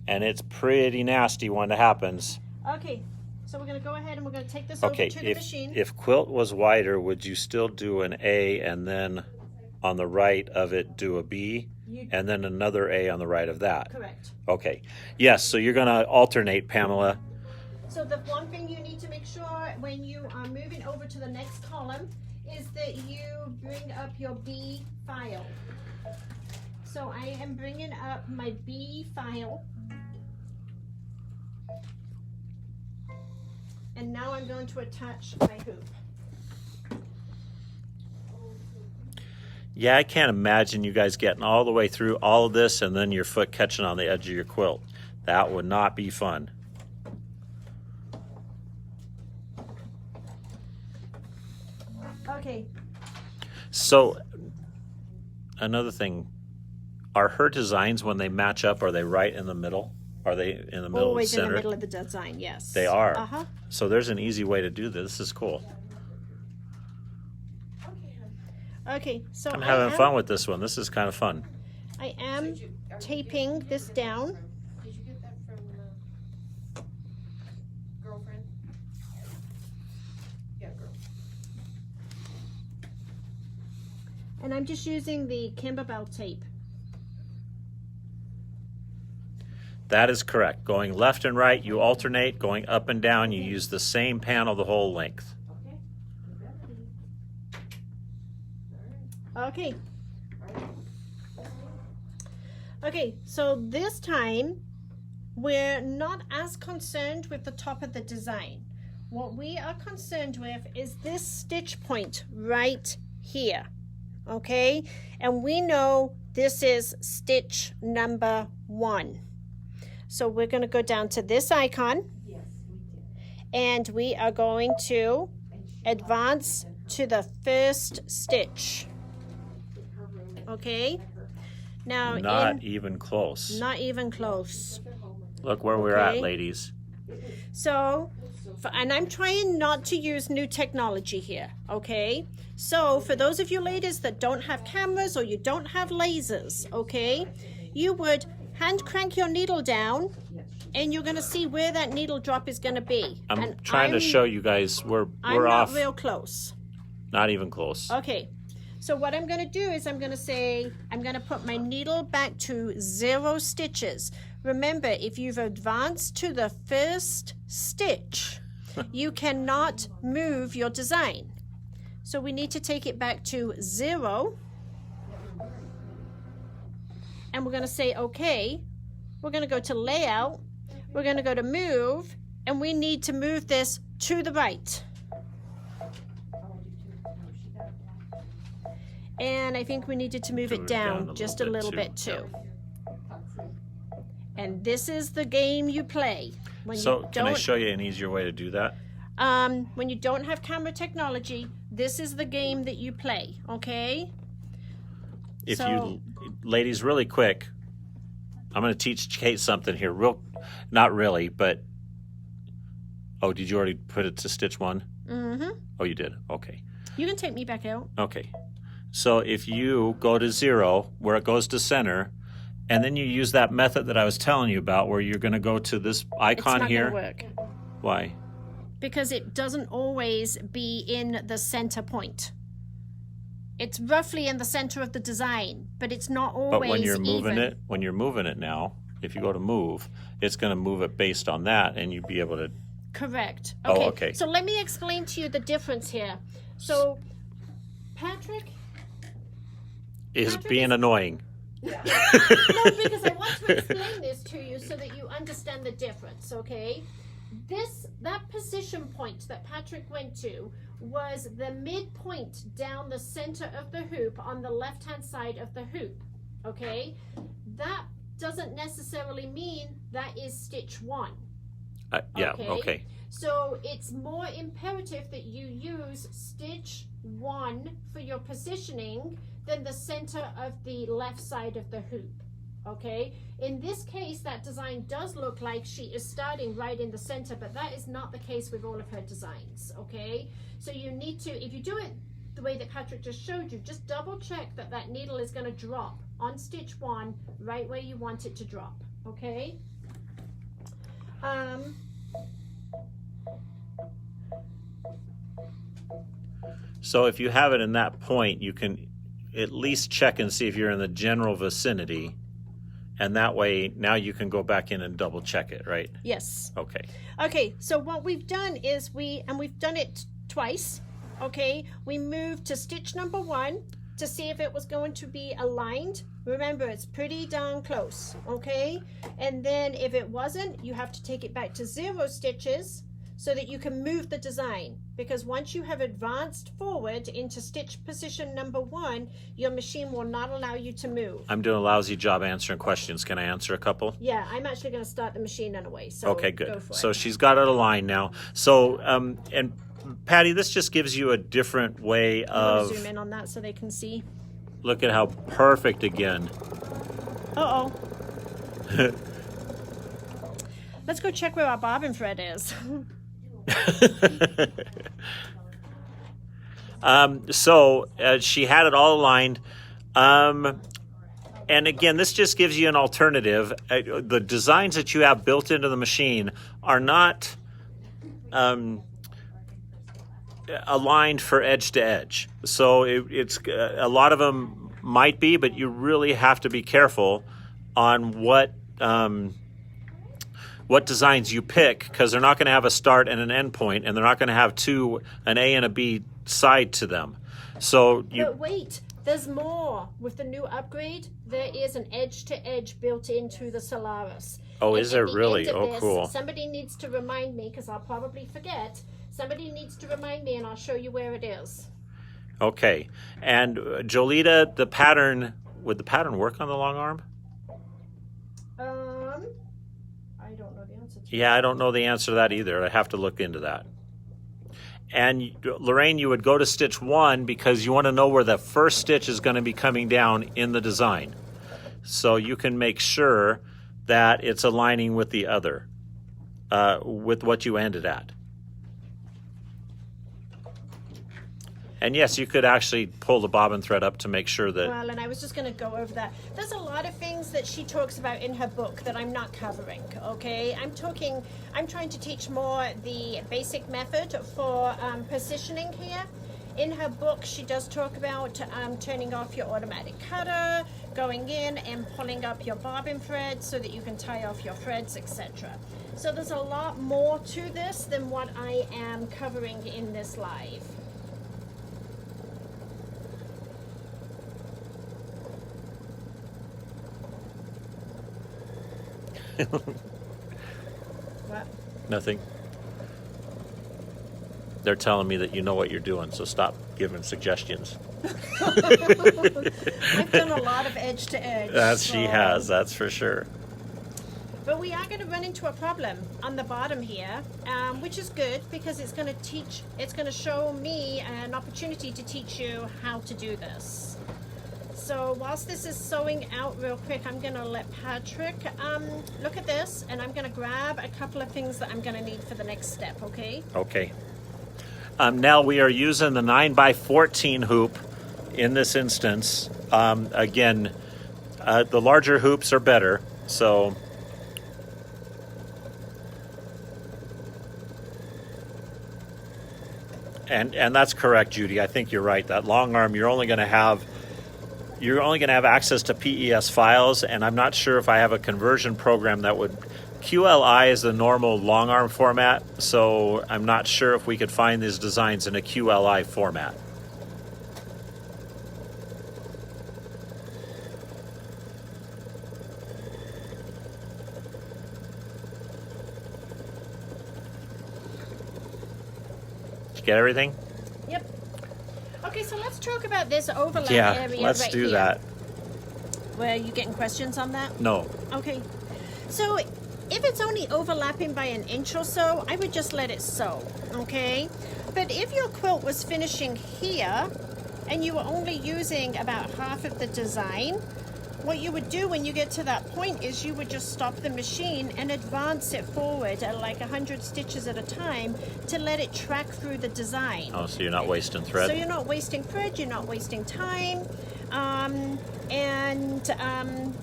And it's pretty nasty when it happens. Okay, so we're going to go ahead and we're going to take this Okay, over to the machine. if quilt was wider, would you still do an A and then on the right of it do a B You- and then another A on the right of that? Correct. Okay. Yes, so you're going to alternate, Pamela. So the one thing you need to make sure when you are moving over to the next column is that you bring up your B file. So I am bringing up my B file. And now I'm going to attach my hoop. Yeah, I can't imagine you guys getting all the way through all of this and then your foot catching on the edge of your quilt. That would not be fun. Okay, So, another thing, are her designs when they match up, are they right in the middle? Are they in the middle always of the in the center? middle of the design, yes. They are. Uh-huh. So there's an easy way to do this. This is cool. Okay, so I'm I having am, fun with this one. This is kind of fun. I am Are you taping getting this that down. Did you get that from girlfriend? Yeah, girl. And I'm just using the Kimberbell tape. That is correct. Going left and right, you alternate. Going up and down, you use the same panel the whole length. Okay. Okay, so this time we're not as concerned with the top of the design. What we are concerned with is this stitch point right here. Okay? And we know this is stitch number 1. So we're going to go down to this icon. Yes, we did. And we are going to advance to the first stitch. Okay? Now Not even close. not even close. Look where we're Okay. at, ladies. So, and I'm trying not to use new technology here, okay? So, for those of you ladies that don't have cameras or you don't have lasers, okay, you would hand crank your needle down and you're going to see where that needle drop is going to be. I'm And trying to show you guys we're I'm off. not real close. Not even close. Okay, so what I'm going to do is I'm going to put my needle back to 0 stitches. Remember, if you've advanced to the first stitch, you cannot move your design. So we need to take it back to 0. And we're going to say, okay, we're going to go to layout, we're going to go to move, and we need to move this to the right. And I think we needed to move it down just a little bit too. And this is the game you play. When So you can I don't, show you an easier way to do that? when you don't have camera technology, this is the game that you play, okay? If So- you, ladies, really quick, I'm going to teach Kate something here. Not really, but, oh, did you already put it to stitch 1? Mm-hmm. Oh, you did? Okay. You can take me back out. Okay. So if you go to 0, where it goes to center, and then you use that method that I was telling you about, where you're going to go to this It's icon not here. gonna work. Why? because it doesn't always be in the center point. It's roughly in the center of the design, but it's not always But when you're moving even. when you're moving it now, if you go to move, it's going to move it based on that, and you'd be able to. Correct. Oh, Okay. okay. So let me explain to you the difference here. So, Patrick. Is Patrick being is- annoying. No, because I want to explain this to you so that you understand the difference, okay? That position point that Patrick went to was the midpoint down the center of the hoop on the left-hand side of the hoop, okay? That doesn't necessarily mean that is stitch 1. Yeah, Okay. okay. So it's more imperative that you use stitch 1 for your positioning than the center of the left side of the hoop. Okay, in this case that design does look like she is starting right in the center, but that is not the case with all of her designs. Okay, so you need to, if you do it the way that Patrick just showed you, just double check that that needle is going to drop on stitch 1 right where you want it to drop. Okay. So if you have it in that point, you can at least check and see if you're in the general vicinity, and that way now you can go back in and double check it, right? Yes. Okay. Okay, so what we've done is we've done it twice. Okay, we moved to stitch number 1 to see if it was going to be aligned. Remember, it's pretty darn close. Okay, and then if it wasn't, you have to take it back to 0 stitches so that you can move the design, because once you have advanced forward into stitch position number 1, your machine will not allow you to move. I'm doing a lousy job answering questions. Can I answer a couple? Yeah, I'm actually going to start the machine anyway, so Okay, go good. for So it. she's got it aligned now. So, and Patty, this just gives you a different way I'm going of, to zoom in on that so they can see. look at how perfect again. Uh-oh. Let's go check where our bobbin thread is. So she had it all aligned. And again, this just gives you an alternative. The designs that you have built into the machine are not aligned for edge to edge. So it's a lot of them might be, but you really have to be careful on what designs you pick, because they're not going to have a start and an end point, and they're not going to have an A and a B side to them. So But wait, there's more. With the new upgrade, there is an edge-to-edge built into the Solaris. Oh, And is there at the really? end of Oh, this, cool. Somebody needs to remind me, because I'll probably forget. Somebody needs to remind me, and I'll show you where it is. Okay. And Jolita, the pattern, would the pattern work on the long arm? I don't know the answer to Yeah, I don't know the answer to that either. I have to look into that. And Lorraine, you would go to stitch 1 because you want to know where the first stitch is going to be coming down in the design. So you can make sure that it's aligning with the other, with what you ended at. And yes, you could actually pull the bobbin thread up to make sure that... Well, and I was just going to go over that. There's a lot of things that she talks about in her book that I'm not covering, okay? I'm trying to teach more the basic method for positioning here. In her book, she does talk about turning off your automatic cutter, going in and pulling up your bobbin thread so that you can tie off your threads, etc. So there's a lot more to this than what I am covering in this live. What? Nothing. They're telling me that you know what you're doing, so stop giving suggestions. I've done a lot of edge to edge. She has, that's for sure. But we are going to run into a problem on the bottom here, which is good because it's going to show me an opportunity to teach you how to do this. So whilst this is sewing out real quick, I'm going to let Patrick look at this, and I'm going to grab a couple of things that I'm going to need for the next step, okay? Okay. Now we are using the 9x14 hoop in this instance. Again, the larger hoops are better, so... And that's correct, Judy. I think you're right. That long arm, you're only going to have access to PES files, and I'm not sure if I have a conversion program that would. QLI is the normal long arm format, so I'm not sure if we could find these designs in a QLI format. Did you get everything? Yep. Okay, so let's talk about this overlap Yeah, area let's right do here. that. Were you getting questions on that? No. Okay. So if it's only overlapping by an inch or so, I would just let it sew, okay? But if your quilt was finishing here and you were only using about half of the design, what you would do when you get to that point is you would just stop the machine and advance it forward at like 100 stitches at a time to let it track through the design. Oh, so you're not wasting thread? So you're not wasting thread, you're not wasting time.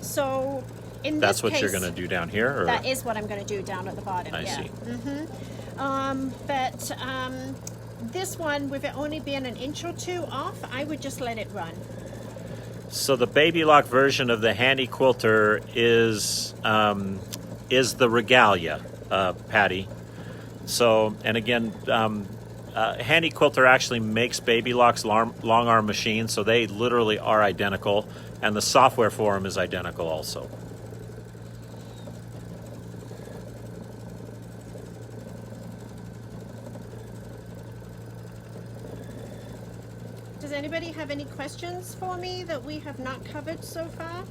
So in That's this what case, you're going to do down here? Or? that is what I'm going to do down at the bottom. I yeah. see. This one, with it only being an inch or two off, I would just let it run. So the baby lock version of the Handy Quilter is the Regalia, Patty. So, and again, Handy Quilter actually makes baby locks long arm machines, so they literally are identical, and the software for them is identical also. Does anybody have any questions for me that we have not covered so far?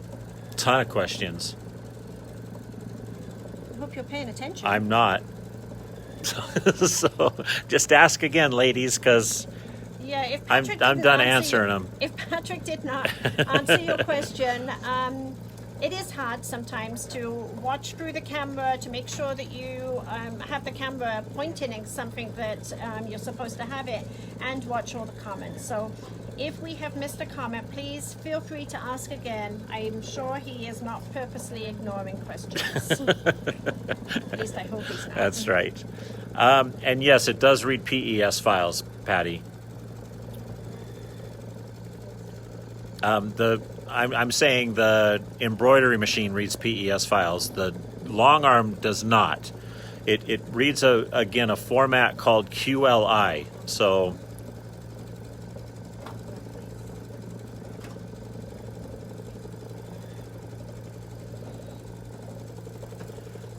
Ton of questions. I hope you're paying attention. I'm not. So just ask again, ladies, because Yeah, if I'm Patrick done didn't answering them. If Patrick did not answer your question, it is hard sometimes to watch through the camera to make sure that you have the camera pointing at something that you're supposed to have it, and watch all the comments. So if we have missed a comment, please feel free to ask again. I'm sure he is not purposely ignoring questions. At least I hope he's not. That's right. And yes, it does read PES files, Patty. I'm saying the embroidery machine reads PES files. The long arm does not. It reads again a format called QLI. So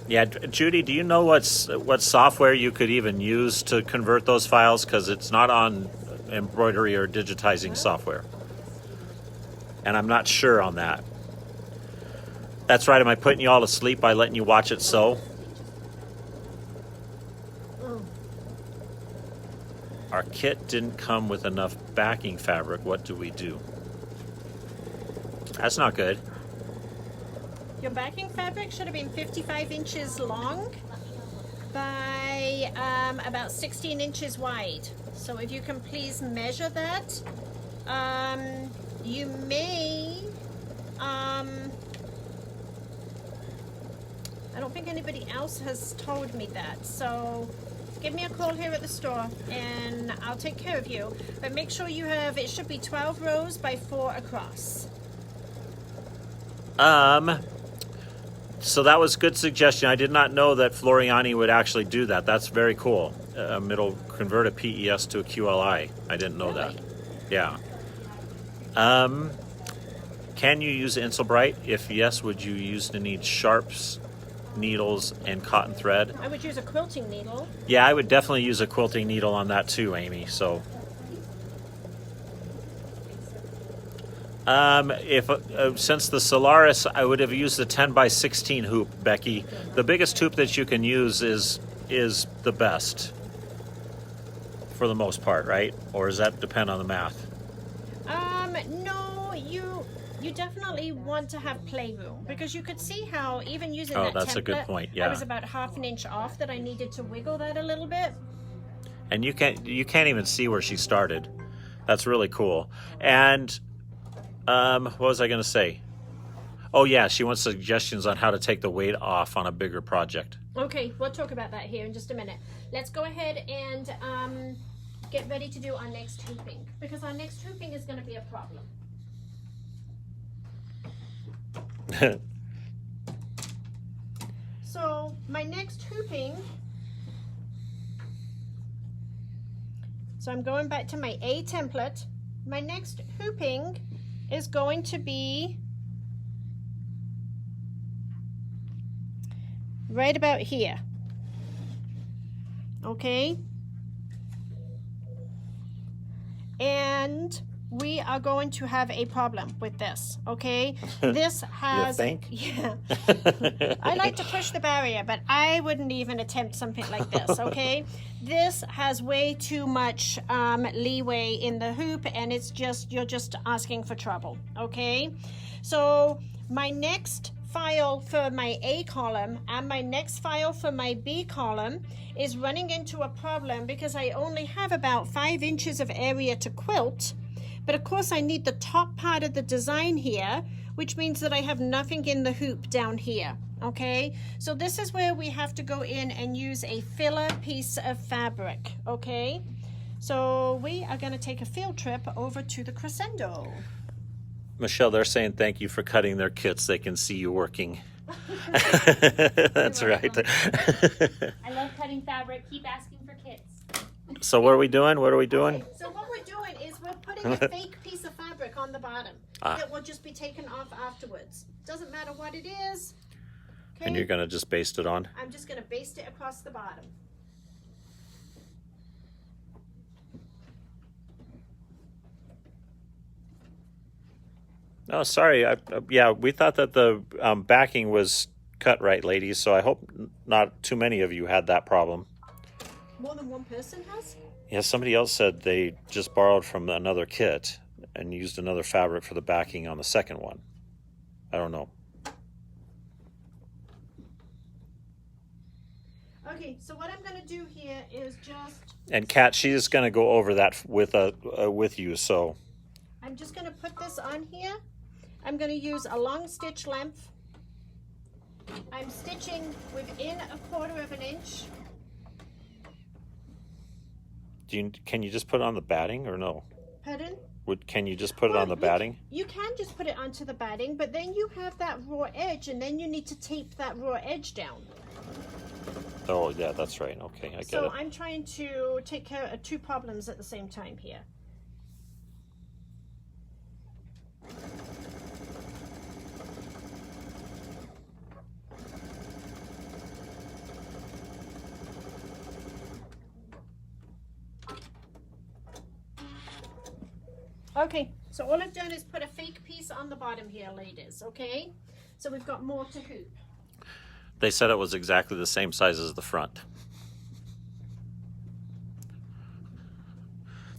yeah, Judy, do you know what software you could even use to convert those files? Because it's not on embroidery or digitizing software. And I'm not sure on that. That's right. Am I putting you all to sleep by letting you watch it sew? Our kit didn't come with enough backing fabric. What do we do? That's not good. Your backing fabric should have been 55 inches long by about 16 inches wide. So if you can please measure that. You may, I don't think anybody else has told me that, so give me a call here at the store and I'll take care of you. But make sure you have, it should be 12 rows by 4 across. So that was a good suggestion. I did not know that Floriani would actually do that. That's very cool. It'll convert a PES to a QLI. I didn't know Really? that. Yeah. Can you use Insulbright? If yes, would you need sharps, needles, and cotton thread? I would use a quilting needle. Yeah, I would definitely use a quilting needle on that too, Amy. So, since the Solaris, I would have used the 10 by 16 hoop, Becky. The biggest hoop that you can use is the best for the most part, right? Or does that depend on the math? No, you definitely want to have playroom, because you could see how even using Oh, that that's a good template, point, yeah. I was about half an inch off that I needed to wiggle that a little bit. And you can't even see where she started. That's really cool. And what was I going to say? Oh yeah, she wants suggestions on how to take the weight off on a bigger project. Okay, we'll talk about that here in just a minute. Let's go ahead and get ready to do our next hooping, because our next hooping is going to be a problem. So my next hooping, so I'm going back to my A template. My next hooping is going to be right about here. Okay? And we are going to have a problem with this, okay? This has... You think? Yeah. I like to push the barrier, but I wouldn't even attempt something like this, okay? This has way too much leeway in the hoop, and it's just, you're just asking for trouble, okay? So my next file for my A column and my next file for my B column is running into a problem because I only have about 5 inches of area to quilt. But of course I need the top part of the design here, which means that I have nothing in the hoop down here, okay? So this is where we have to go in and use a filler piece of fabric, okay? So we are gonna take a field trip over to the Crescendo. Michelle, they're saying thank you for cutting their kits. They can see you working. That's right. I love cutting fabric. Keep asking for kits. So what are we doing? What are we doing? Okay, so what we're doing is we're putting a fake piece of fabric on the bottom that will just be taken off afterwards. Doesn't matter what it is. Okay? And you're going to just baste it on? I'm just going to baste it across the bottom. Oh, sorry. Yeah, we thought that the backing was cut right, ladies, so I hope not too many of you had that problem. More than one person has? Yeah, somebody else said they just borrowed from another kit and used another fabric for the backing on the second one. I don't know. Okay, so what I'm going to do here is just... And Kat, she is going to go over that with you, so... I'm just going to put this on here. I'm going to use a long stitch length. I'm stitching within 1/4 of an inch. Can you just put it on the batting or no? Pardon? Can you just put it on the batting? You can just put it onto the batting, but then you have that raw edge, and then you need to tape that raw edge down. Oh, yeah, that's right. Okay, I get it. So I'm trying to take care of 2 problems at the same time here. Okay, so all I've done is put a fake piece on the bottom here, ladies, okay? So we've got more to hoop. They said it was exactly the same size as the front.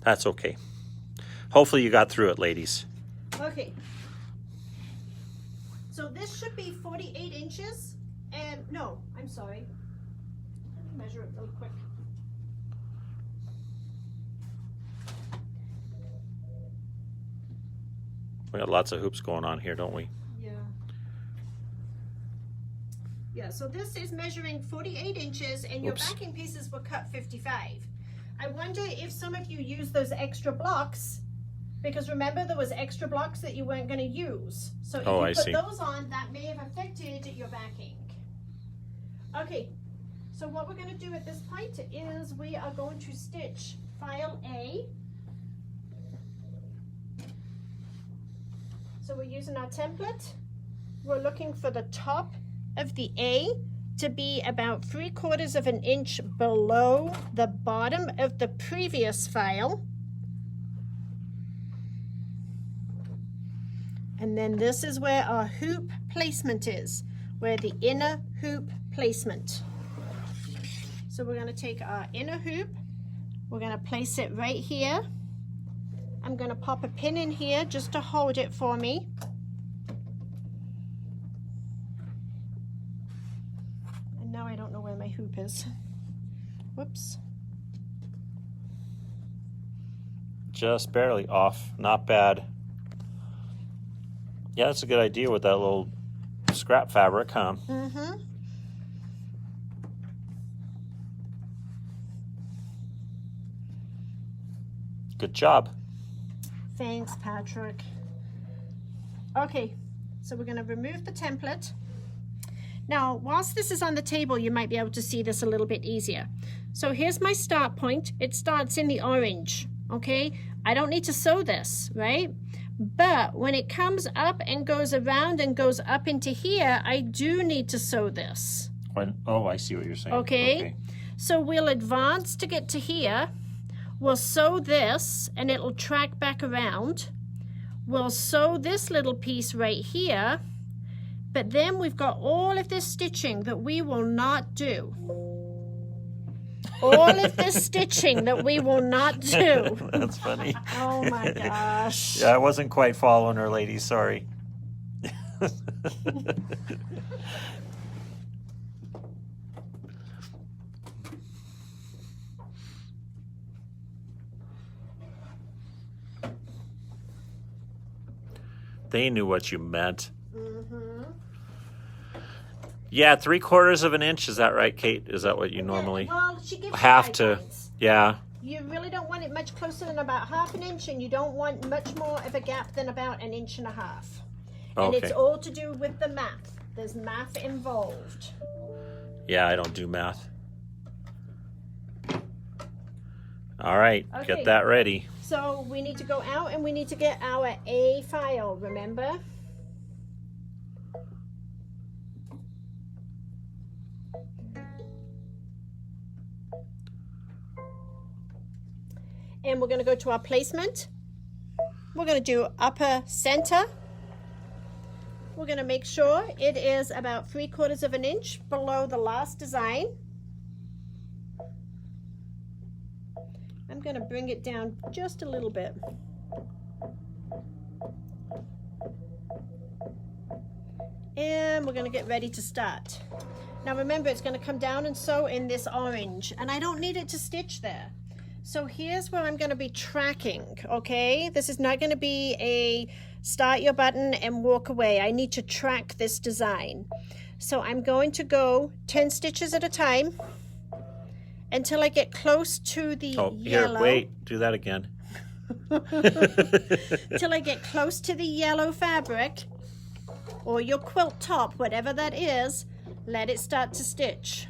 That's okay. Hopefully you got through it, ladies. Okay. So this should be 48 inches, and no, I'm sorry. Let me measure it really quick. We got lots of hoops going on here, don't we? Yeah. Yeah, so this is measuring 48 inches, and your Oops. backing pieces were cut 55. I wonder if some of you use those extra blocks, because remember there was extra blocks that you weren't going to use. So if Oh, you I put see. those on, that may have affected your backing. Okay, so what we're going to do at this point is we are going to stitch file A. So we're using our template. We're looking for the top of the A to be about 3/4 of an inch below the bottom of the previous file. And then this is where our hoop placement is, where the inner hoop placement. So we're going to take our inner hoop, we're going to place it right here. I'm going to pop a pin in here just to hold it for me. And now I don't know where my hoop is. Whoops. Just barely off. Not bad. Yeah, that's a good idea with that little scrap fabric, huh? Mm-hmm. Good job. Thanks, Patrick. Okay, so we're going to remove the template. Now, whilst this is on the table, you might be able to see this a little bit easier. So here's my start point. It starts in the orange, okay? I don't need to sew this, right? But when it comes up and goes around and goes up into here, I do need to sew this. Oh, I see what you're saying. Okay. So we'll advance to get to here. We'll sew this and it'll track back around. We'll sew this little piece right here, but then we've got all of this stitching that we will not do. All of this stitching that we will not do. That's funny. Oh my gosh. Yeah, I wasn't quite following her, ladies. Sorry. They knew what you meant. Mm-hmm. Yeah, 3/4 of an inch. Is that right, Kate? Is that what you normally Well, she gives have you to? guidelines. Yeah. You really don't want it much closer than about 1/2 inch, and you don't want much more of a gap than about 1.5 inches. And it's Okay. all to do with the math. There's math involved. Yeah, I don't do math. All right, Okay. get that ready. So we need to go out and we need to get our A file, remember? And we're going to go to our placement. We're going to do upper center. We're going to make sure it is about 3/4 of an inch below the last design. I'm going to bring it down just a little bit. And we're going to get ready to start. Now remember, it's going to come down and sew in this orange, and I don't need it to stitch there. So here's where I'm going to be tracking, okay? This is not going to be a start your button and walk away. I need to track this design. So I'm going to go 10 stitches at a time until I get close to the yellow. Here, wait, do that again. Till I get close to the yellow fabric or your quilt top, whatever that is, let it start to stitch.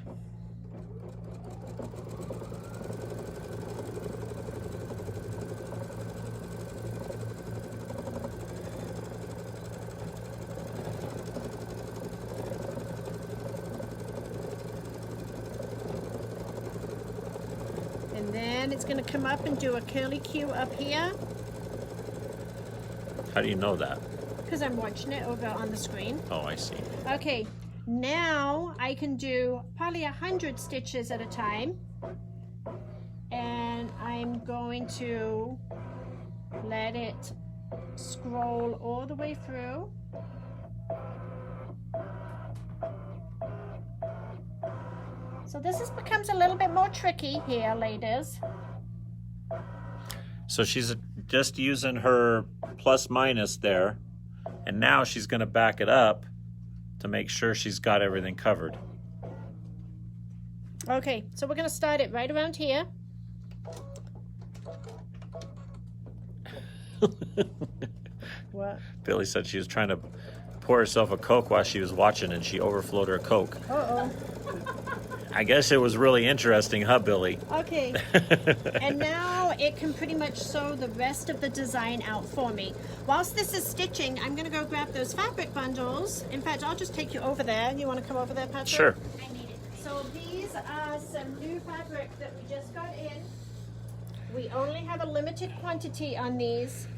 And then it's going to come up and do a curly Q up here How do you know that? because I'm watching it over on the screen. Oh, I see. Okay, now I can do probably 100 stitches at a time, and I'm going to let it scroll all the way through. So this becomes a little bit more tricky here, ladies. So she's just using her plus minus there, and now she's going to back it up to make sure she's got everything covered. Okay, so we're going to start it right around here. What? Billy said she was trying to pour herself a Coke while she was watching, and she overflowed her Coke. Uh-oh. I guess it was really interesting, huh, Billy? Okay, and now it can pretty much sew the rest of the design out for me. Whilst this is stitching, I'm going to go grab those fabric bundles. In fact, I'll just take you over there. You want to come over there, Patrick? Sure. I need it. So these are some new fabric that we just got in. We only have a limited quantity on these.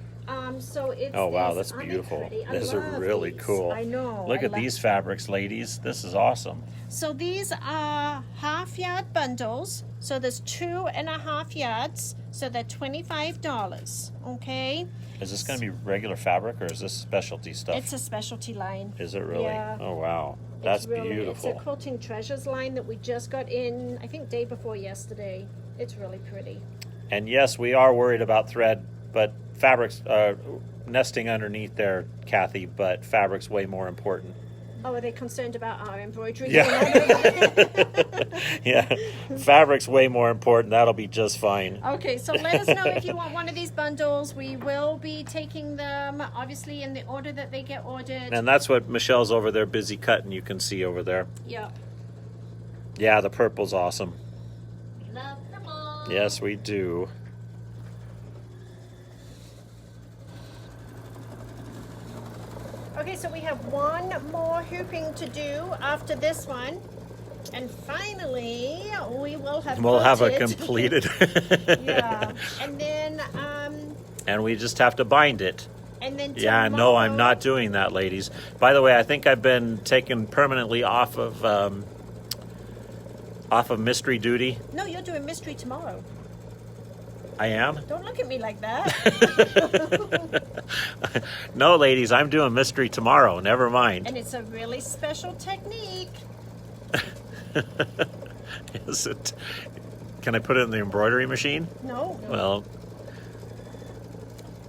So it's Oh, wow, this. that's Aren't they beautiful. pretty? I These are love really these. cool. I know. Look I at love- these fabrics, ladies. This is awesome. So these are 1/2 yard bundles. So there's 2.5 yards. So they're $25. Okay. Is this going to be regular fabric, or is this specialty stuff? It's a specialty line. Is it really? Yeah. Oh, wow. That's It's really, beautiful. It's a Quilting Treasures line that we just got in, I think, day before yesterday. It's really pretty. And yes, we are worried about thread, but fabric's nesting underneath there, Kathy, but fabric's way more important. Oh, are they concerned about our embroidery? Yeah. Yeah. Fabric's way more important. That'll be just fine. Okay, so let us know if you want one of these bundles. We will be taking them, obviously, in the order that they get ordered. And that's what Michelle's over there busy cutting. You can see over there. Yeah. Yeah, the purple's awesome. We love purple. Yes, we do. Okay, so we have one more hooping to do after this one. And finally, we will have We'll have a quilted. completed. Yeah. And then, And we just have to bind it. and then Yeah, no, I'm tomorrow- not doing that, ladies. By the way, I think I've been taken permanently off of mystery duty. No, you're doing mystery tomorrow. I am? Don't look at me like that. No, ladies, I'm doing mystery tomorrow. Never mind. And it's a really special technique. Is it? Can I put it in the embroidery machine? No. Well,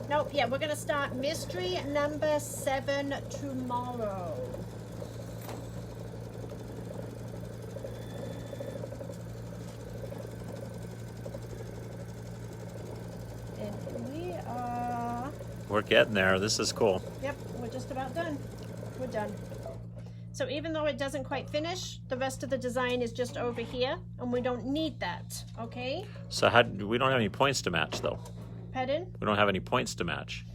No, yeah, we're going to start mystery number 7 tomorrow. And we are, we're getting there. This is cool. yep, we're just about done. We're done. So even though it doesn't quite finish, the rest of the design is just over here, and we don't need that, okay? So we don't have any points to match, though. Pardon? We don't have any points to match.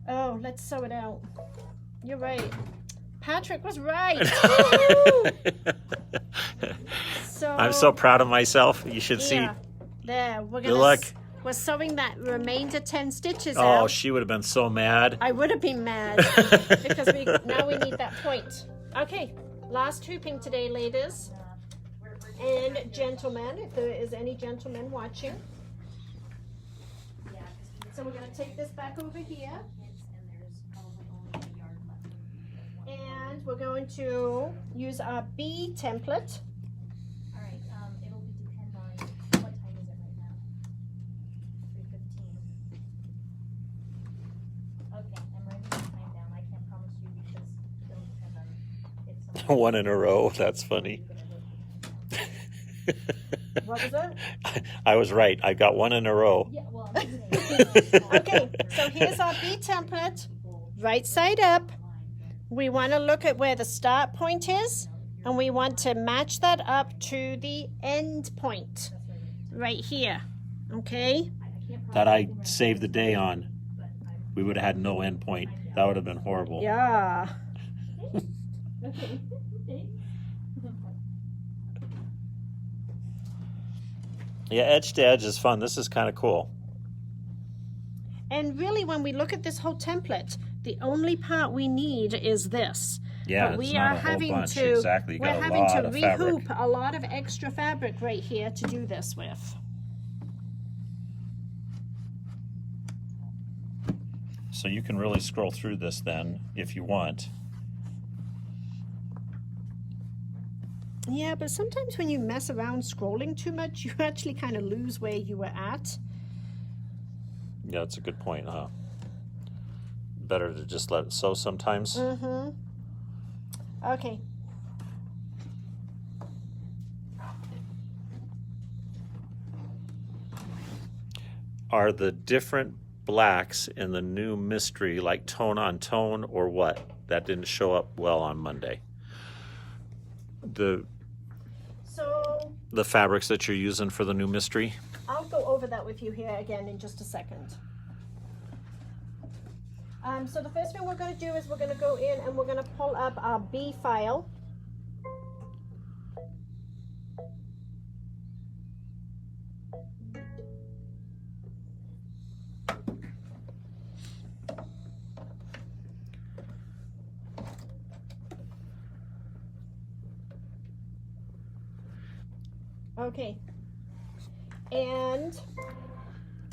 Oh, let's sew it out. You're right. Patrick was right. So I'm so proud of myself. You should see. yeah, there. We're gonna. Good luck. We're sewing that remainder 10 stitches Oh, out. she would have been so mad. I would have been mad because now we need that point. Okay, last hooping today, ladies and gentlemen. If there is any gentlemen watching, so we're gonna take this back over here. And we're going to use our B template. All right, it'll depend on what time is it right now? 3:15. Okay, I'm writing the time down. I can't promise you because it'll depend on if someone. One in a row. That's funny. What was that? I was right. I got one in a row. Yeah, well, I'm just saying. Okay, so here's our B template, right side up. We want to look at where the start point is, and we want to match that up to the end point, right here, okay? That I saved the day on. We would have had no end point. That would have been horrible. Yeah. Okay. Yeah, edge to edge is fun. This is kind of cool. And really, when we look at this whole template, the only part we need is this. Yeah, But it's we not are a whole having bunch. to, Exactly. You we're got a having lot to of fabric. rehoop a lot of extra fabric right here to do this with. So you can really scroll through this then, if you want. Yeah, but sometimes when you mess around scrolling too much, you actually kind of lose where you were at. Yeah, that's a good point, huh? Better to just let it sew sometimes. Mm-hmm. Okay. Are the different blacks in the new mystery like tone on tone or what? That didn't show up well on Monday. So The fabrics that you're using for the new mystery. I'll go over that with you here again in just a second. So the first thing we're going to do is we're going to go in and we're going to pull up our B file. Okay. And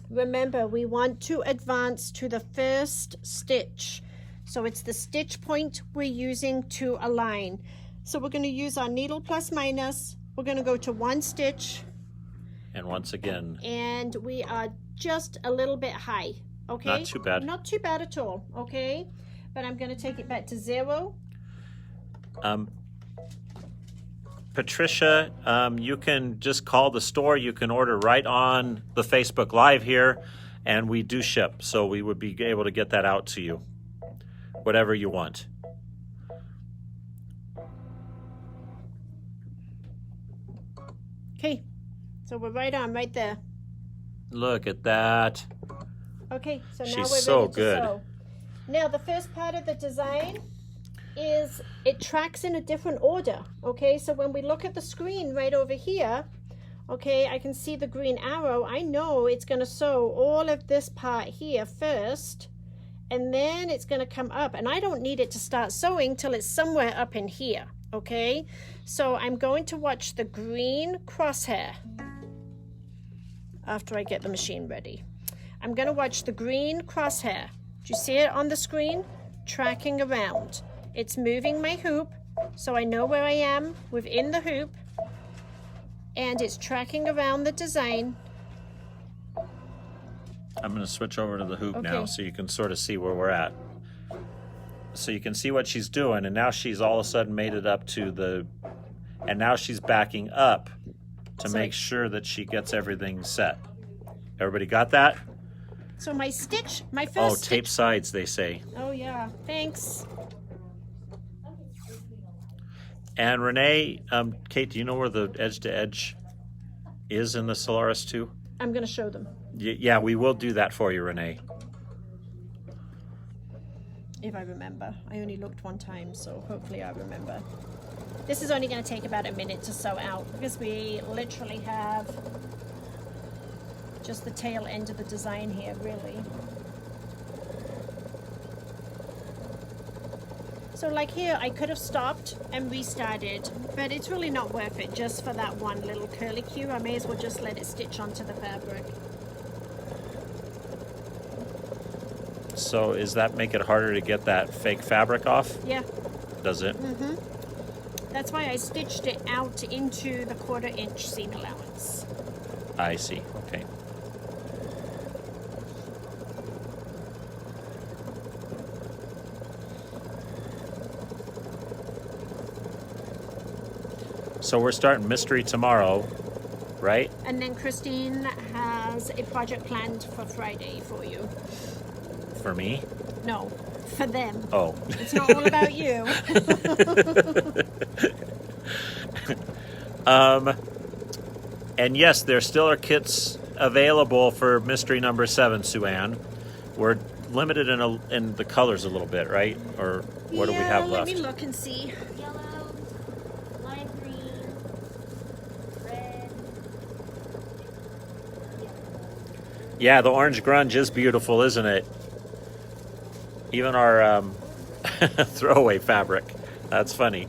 remember, we want to advance to the first stitch. So it's the stitch point we're using to align. So we're going to use our needle plus minus. We're going to go to one stitch. And once again, And we are just a little bit high. Okay? not too bad. Not too bad at all. Okay? But I'm going to take it back to 0. Patricia, you can just call the store. You can order right on the Facebook Live here, and we do ship. So we would be able to get that out to you, whatever you want. Okay, so we're right on, right there. Look at that. Okay, so now She's we're so ready to good. sew. Now the first part of the design is it tracks in a different order. Okay, so when we look at the screen right over here, okay, I can see the green arrow. I know it's going to sew all of this part here first, and then it's going to come up, and I don't need it to start sewing till it's somewhere up in here. Okay, so I'm going to watch the green crosshair after I get the machine ready. I'm going to watch the green crosshair. Do you see it on the screen? Tracking around. It's moving my hoop, so I know where I am within the hoop, and it's tracking around the design. I'm going to switch over to the hoop now Okay. so you can sort of see where we're at. So you can see what she's doing, and now she's all of a sudden made it up to the, and now she's backing up to So- make sure that she gets everything set. Everybody got that? So my stitch, my first Oh, stitch. tape sides, they say. Oh yeah, thanks. And Renee, Kate, do you know where the edge to edge is in the Solaris 2? I'm going to show them Yeah, we will do that for you, Renee. if I remember. I only looked one time, so hopefully I remember. This is only going to take about a minute to sew out because we literally have just the tail end of the design here, really. So like here, I could have stopped and restarted, but it's really not worth it just for that one little curlicue. I may as well just let it stitch onto the fabric. So does that make it harder to get that fake fabric off? Yeah, Does it? that's why I stitched it out into the 1/4 inch seam allowance. I see. Okay. So we're starting mystery tomorrow, right? And then Christine has a project planned for Friday for you. For me? No, for them. Oh. It's not all about you. And yes, there still are kits available for mystery number 7, Sue Ann. We're limited in the colors a little bit, right? Or what do we have let left? me look and see. Yellow, lime green, red. Yeah, the orange grunge is beautiful, isn't it? Even our throwaway fabric. That's funny.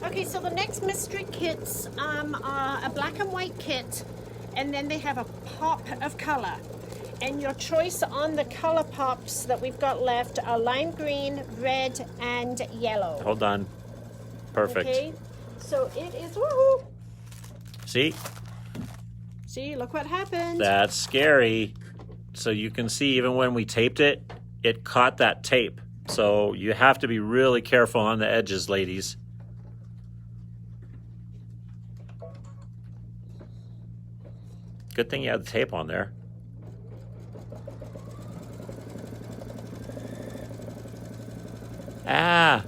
Okay, so the next mystery kits are a black and white kit, and then they have a pop of color. And your choice on the color pops that we've got left are lime green, red, and yellow. Hold on. Perfect. Okay, so it is, woohoo! See? See, look what happened. That's scary. So you can see even when we taped it, it caught that tape. So you have to be really careful on the edges, ladies. Good thing you had the tape on there. Ah,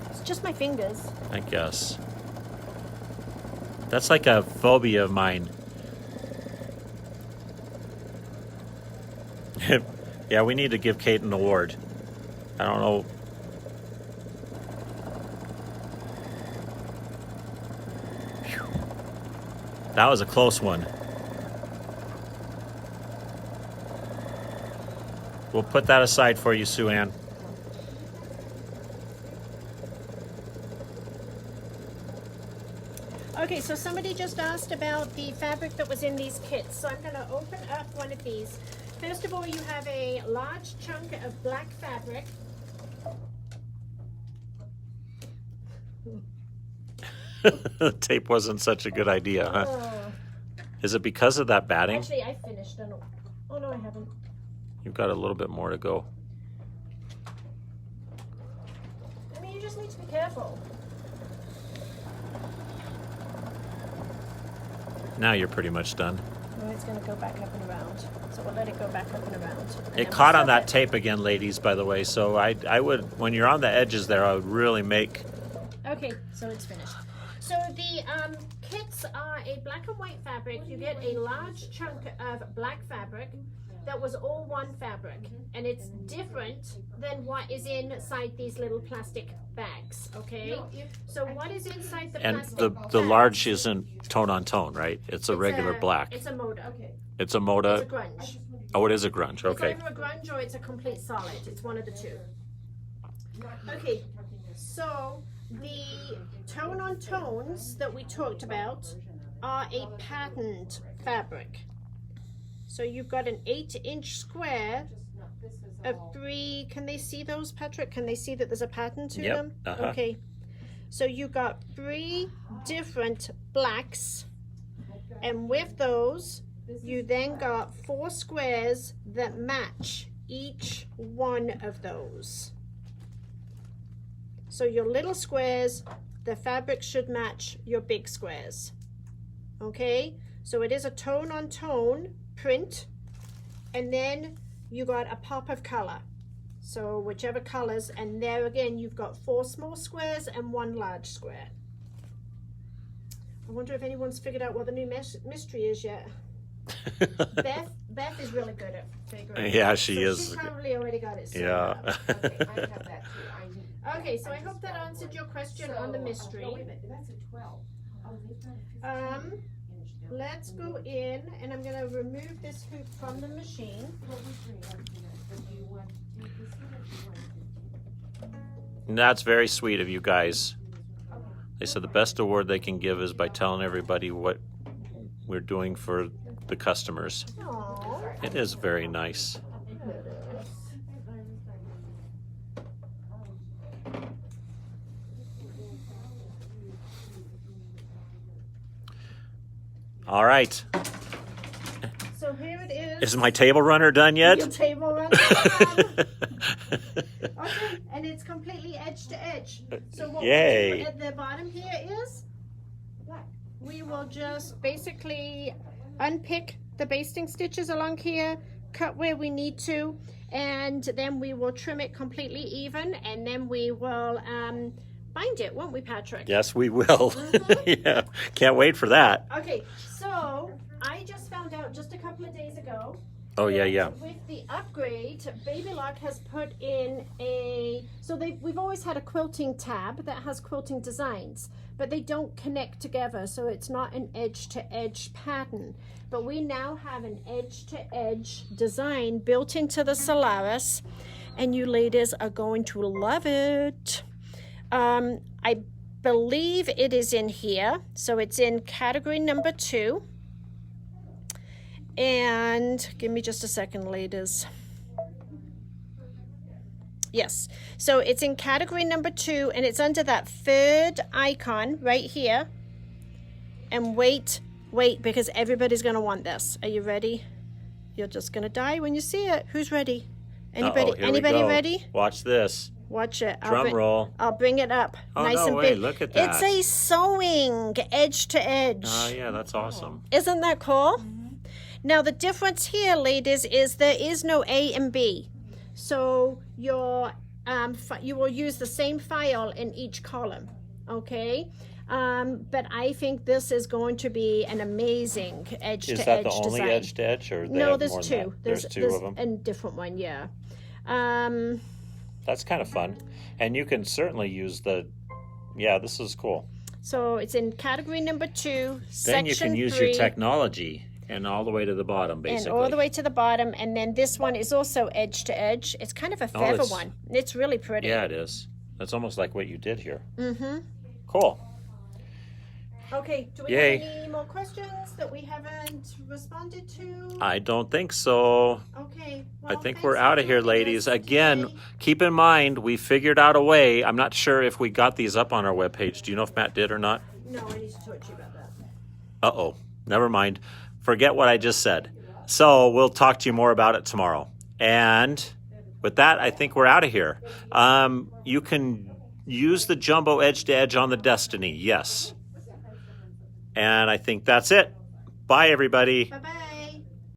It's just my fingers. I guess. That's like a phobia of mine. Yeah, we need to give Kate an award. I don't know. Phew. That was a close one. We'll put that aside for you, Sue Ann. Okay, so somebody just asked about the fabric that was in these kits. So I'm going to open up one of these. First of all, you have a large chunk of black fabric. The tape wasn't such a good idea, huh? Oh, Is it because of that batting? actually, I finished. Oh, no, I haven't. You've got a little bit more to go. I mean, you just need to be Careful. Now you're pretty much done. Oh, it's going to go back up and around. So we'll let it go back up and around. And It then caught we'll on that sew tape again, ladies, by the way. So I would, when you're on the edges there, I would really make. it. Okay, so it's finished. So the kits are a black and white fabric. You get a large chunk of black fabric that was all one fabric, and it's different than what is inside these little plastic bags. Okay, so what is inside the And plastic the bags? large isn't tone on tone, right? It's a regular black. It's a moda. It's a It's a Moda. grunge. Oh, it is a grunge. Okay. It's either a grunge or it's a complete solid. It's one of the two. Okay, so the tone on tones that we talked about are a patterned fabric. So you've got an 8-inch square of 3. Can they see those, Patrick? Can they see that there's a pattern to Yep, them? uh-huh. Okay. So you got 3 different blacks, and with those, you then got 4 squares that match each one of those. So your little squares, the fabric should match your big squares. Okay, so it is a tone on tone print, and then you got a pop of color. So whichever colors, and there again you've got 4 small squares and 1 large square. I wonder if anyone's figured out what the new mystery is yet. Beth is really good at figuring. Yeah, it. she So is. She's probably already got it. Yeah. Okay, I have that too. Okay, so I hope that answered your question on the mystery. Oh, wait a minute, that's a 12. Oh, they've got a 15 inch down. Let's go in, and I'm going to remove this hoop from the machine. What was your estimate? Do you want to do this one or do you want to do? And that's very sweet of you guys. They said the best award they can give is by telling everybody what we're doing for the customers. Aww. It is very nice. All right. So here it is. Is my table runner done yet? Your table runner done. Okay, and it's completely edge to edge. So what Yay. we do at the bottom here is we will just basically unpick the basting stitches along here, cut where we need to, and then we will trim it completely even, and then we will bind it, won't we, Patrick? Yes, we will. Yeah, can't wait for that. Okay, so I just found out just a couple of days ago. Oh, yeah, yeah. With the upgrade, Babylock has put in we've always had a quilting tab that has quilting designs, but they don't connect together, so it's not an edge-to-edge pattern. But we now have an edge-to-edge design built into the Solaris, and you ladies are going to love it. I believe it is in here, so it's in category number 2. And give me just a second, ladies. Yes, so it's in category number 2, and it's under that 3rd icon right here. And wait, because everybody's going to want this. Are you ready? You're just going to die when you see it. Who's ready? Anybody? Uh-oh, here we Anybody go. ready? Watch this. Watch it. Drum roll. I'll bring it up. Oh, nice no and way, big. look at that. It's a sewing edge to edge. Oh, yeah, that's awesome. Isn't that cool? Now the difference here, ladies, is there is no A and B. So your you will use the same file in each column, okay? But I think this is going to be an amazing edge Is to that edge the only design. edge to edge, or they No, have there's more than two. that? There's two of them. A different one, yeah. That's kind of fun, and you can certainly use the. Yeah, this is cool. So it's in category number 2, Then section you can use 3. your technology and all the way to the bottom, basically. And all the way to the bottom, and then this one is also edge to edge. It's kind of a feather it's- one. It's really pretty. Yeah, it is. That's almost like what you did here. Mm-hmm. Cool. Okay, do we Yay. have any more questions that we haven't responded to? I don't think so. Okay. I well, think thanks we're for out of here, joining ladies. us Again, today. keep in mind, we figured out a way. I'm not sure if we got these up on our webpage. Do you know if Matt did or not? No, I need to talk to you about that. Uh-oh. Never mind. Forget what I just said. So we'll talk to you more about it tomorrow. And with that, I think we're out of here. You can use the jumbo edge to edge on the Destiny, yes. And I think that's it. Bye, everybody. Bye bye.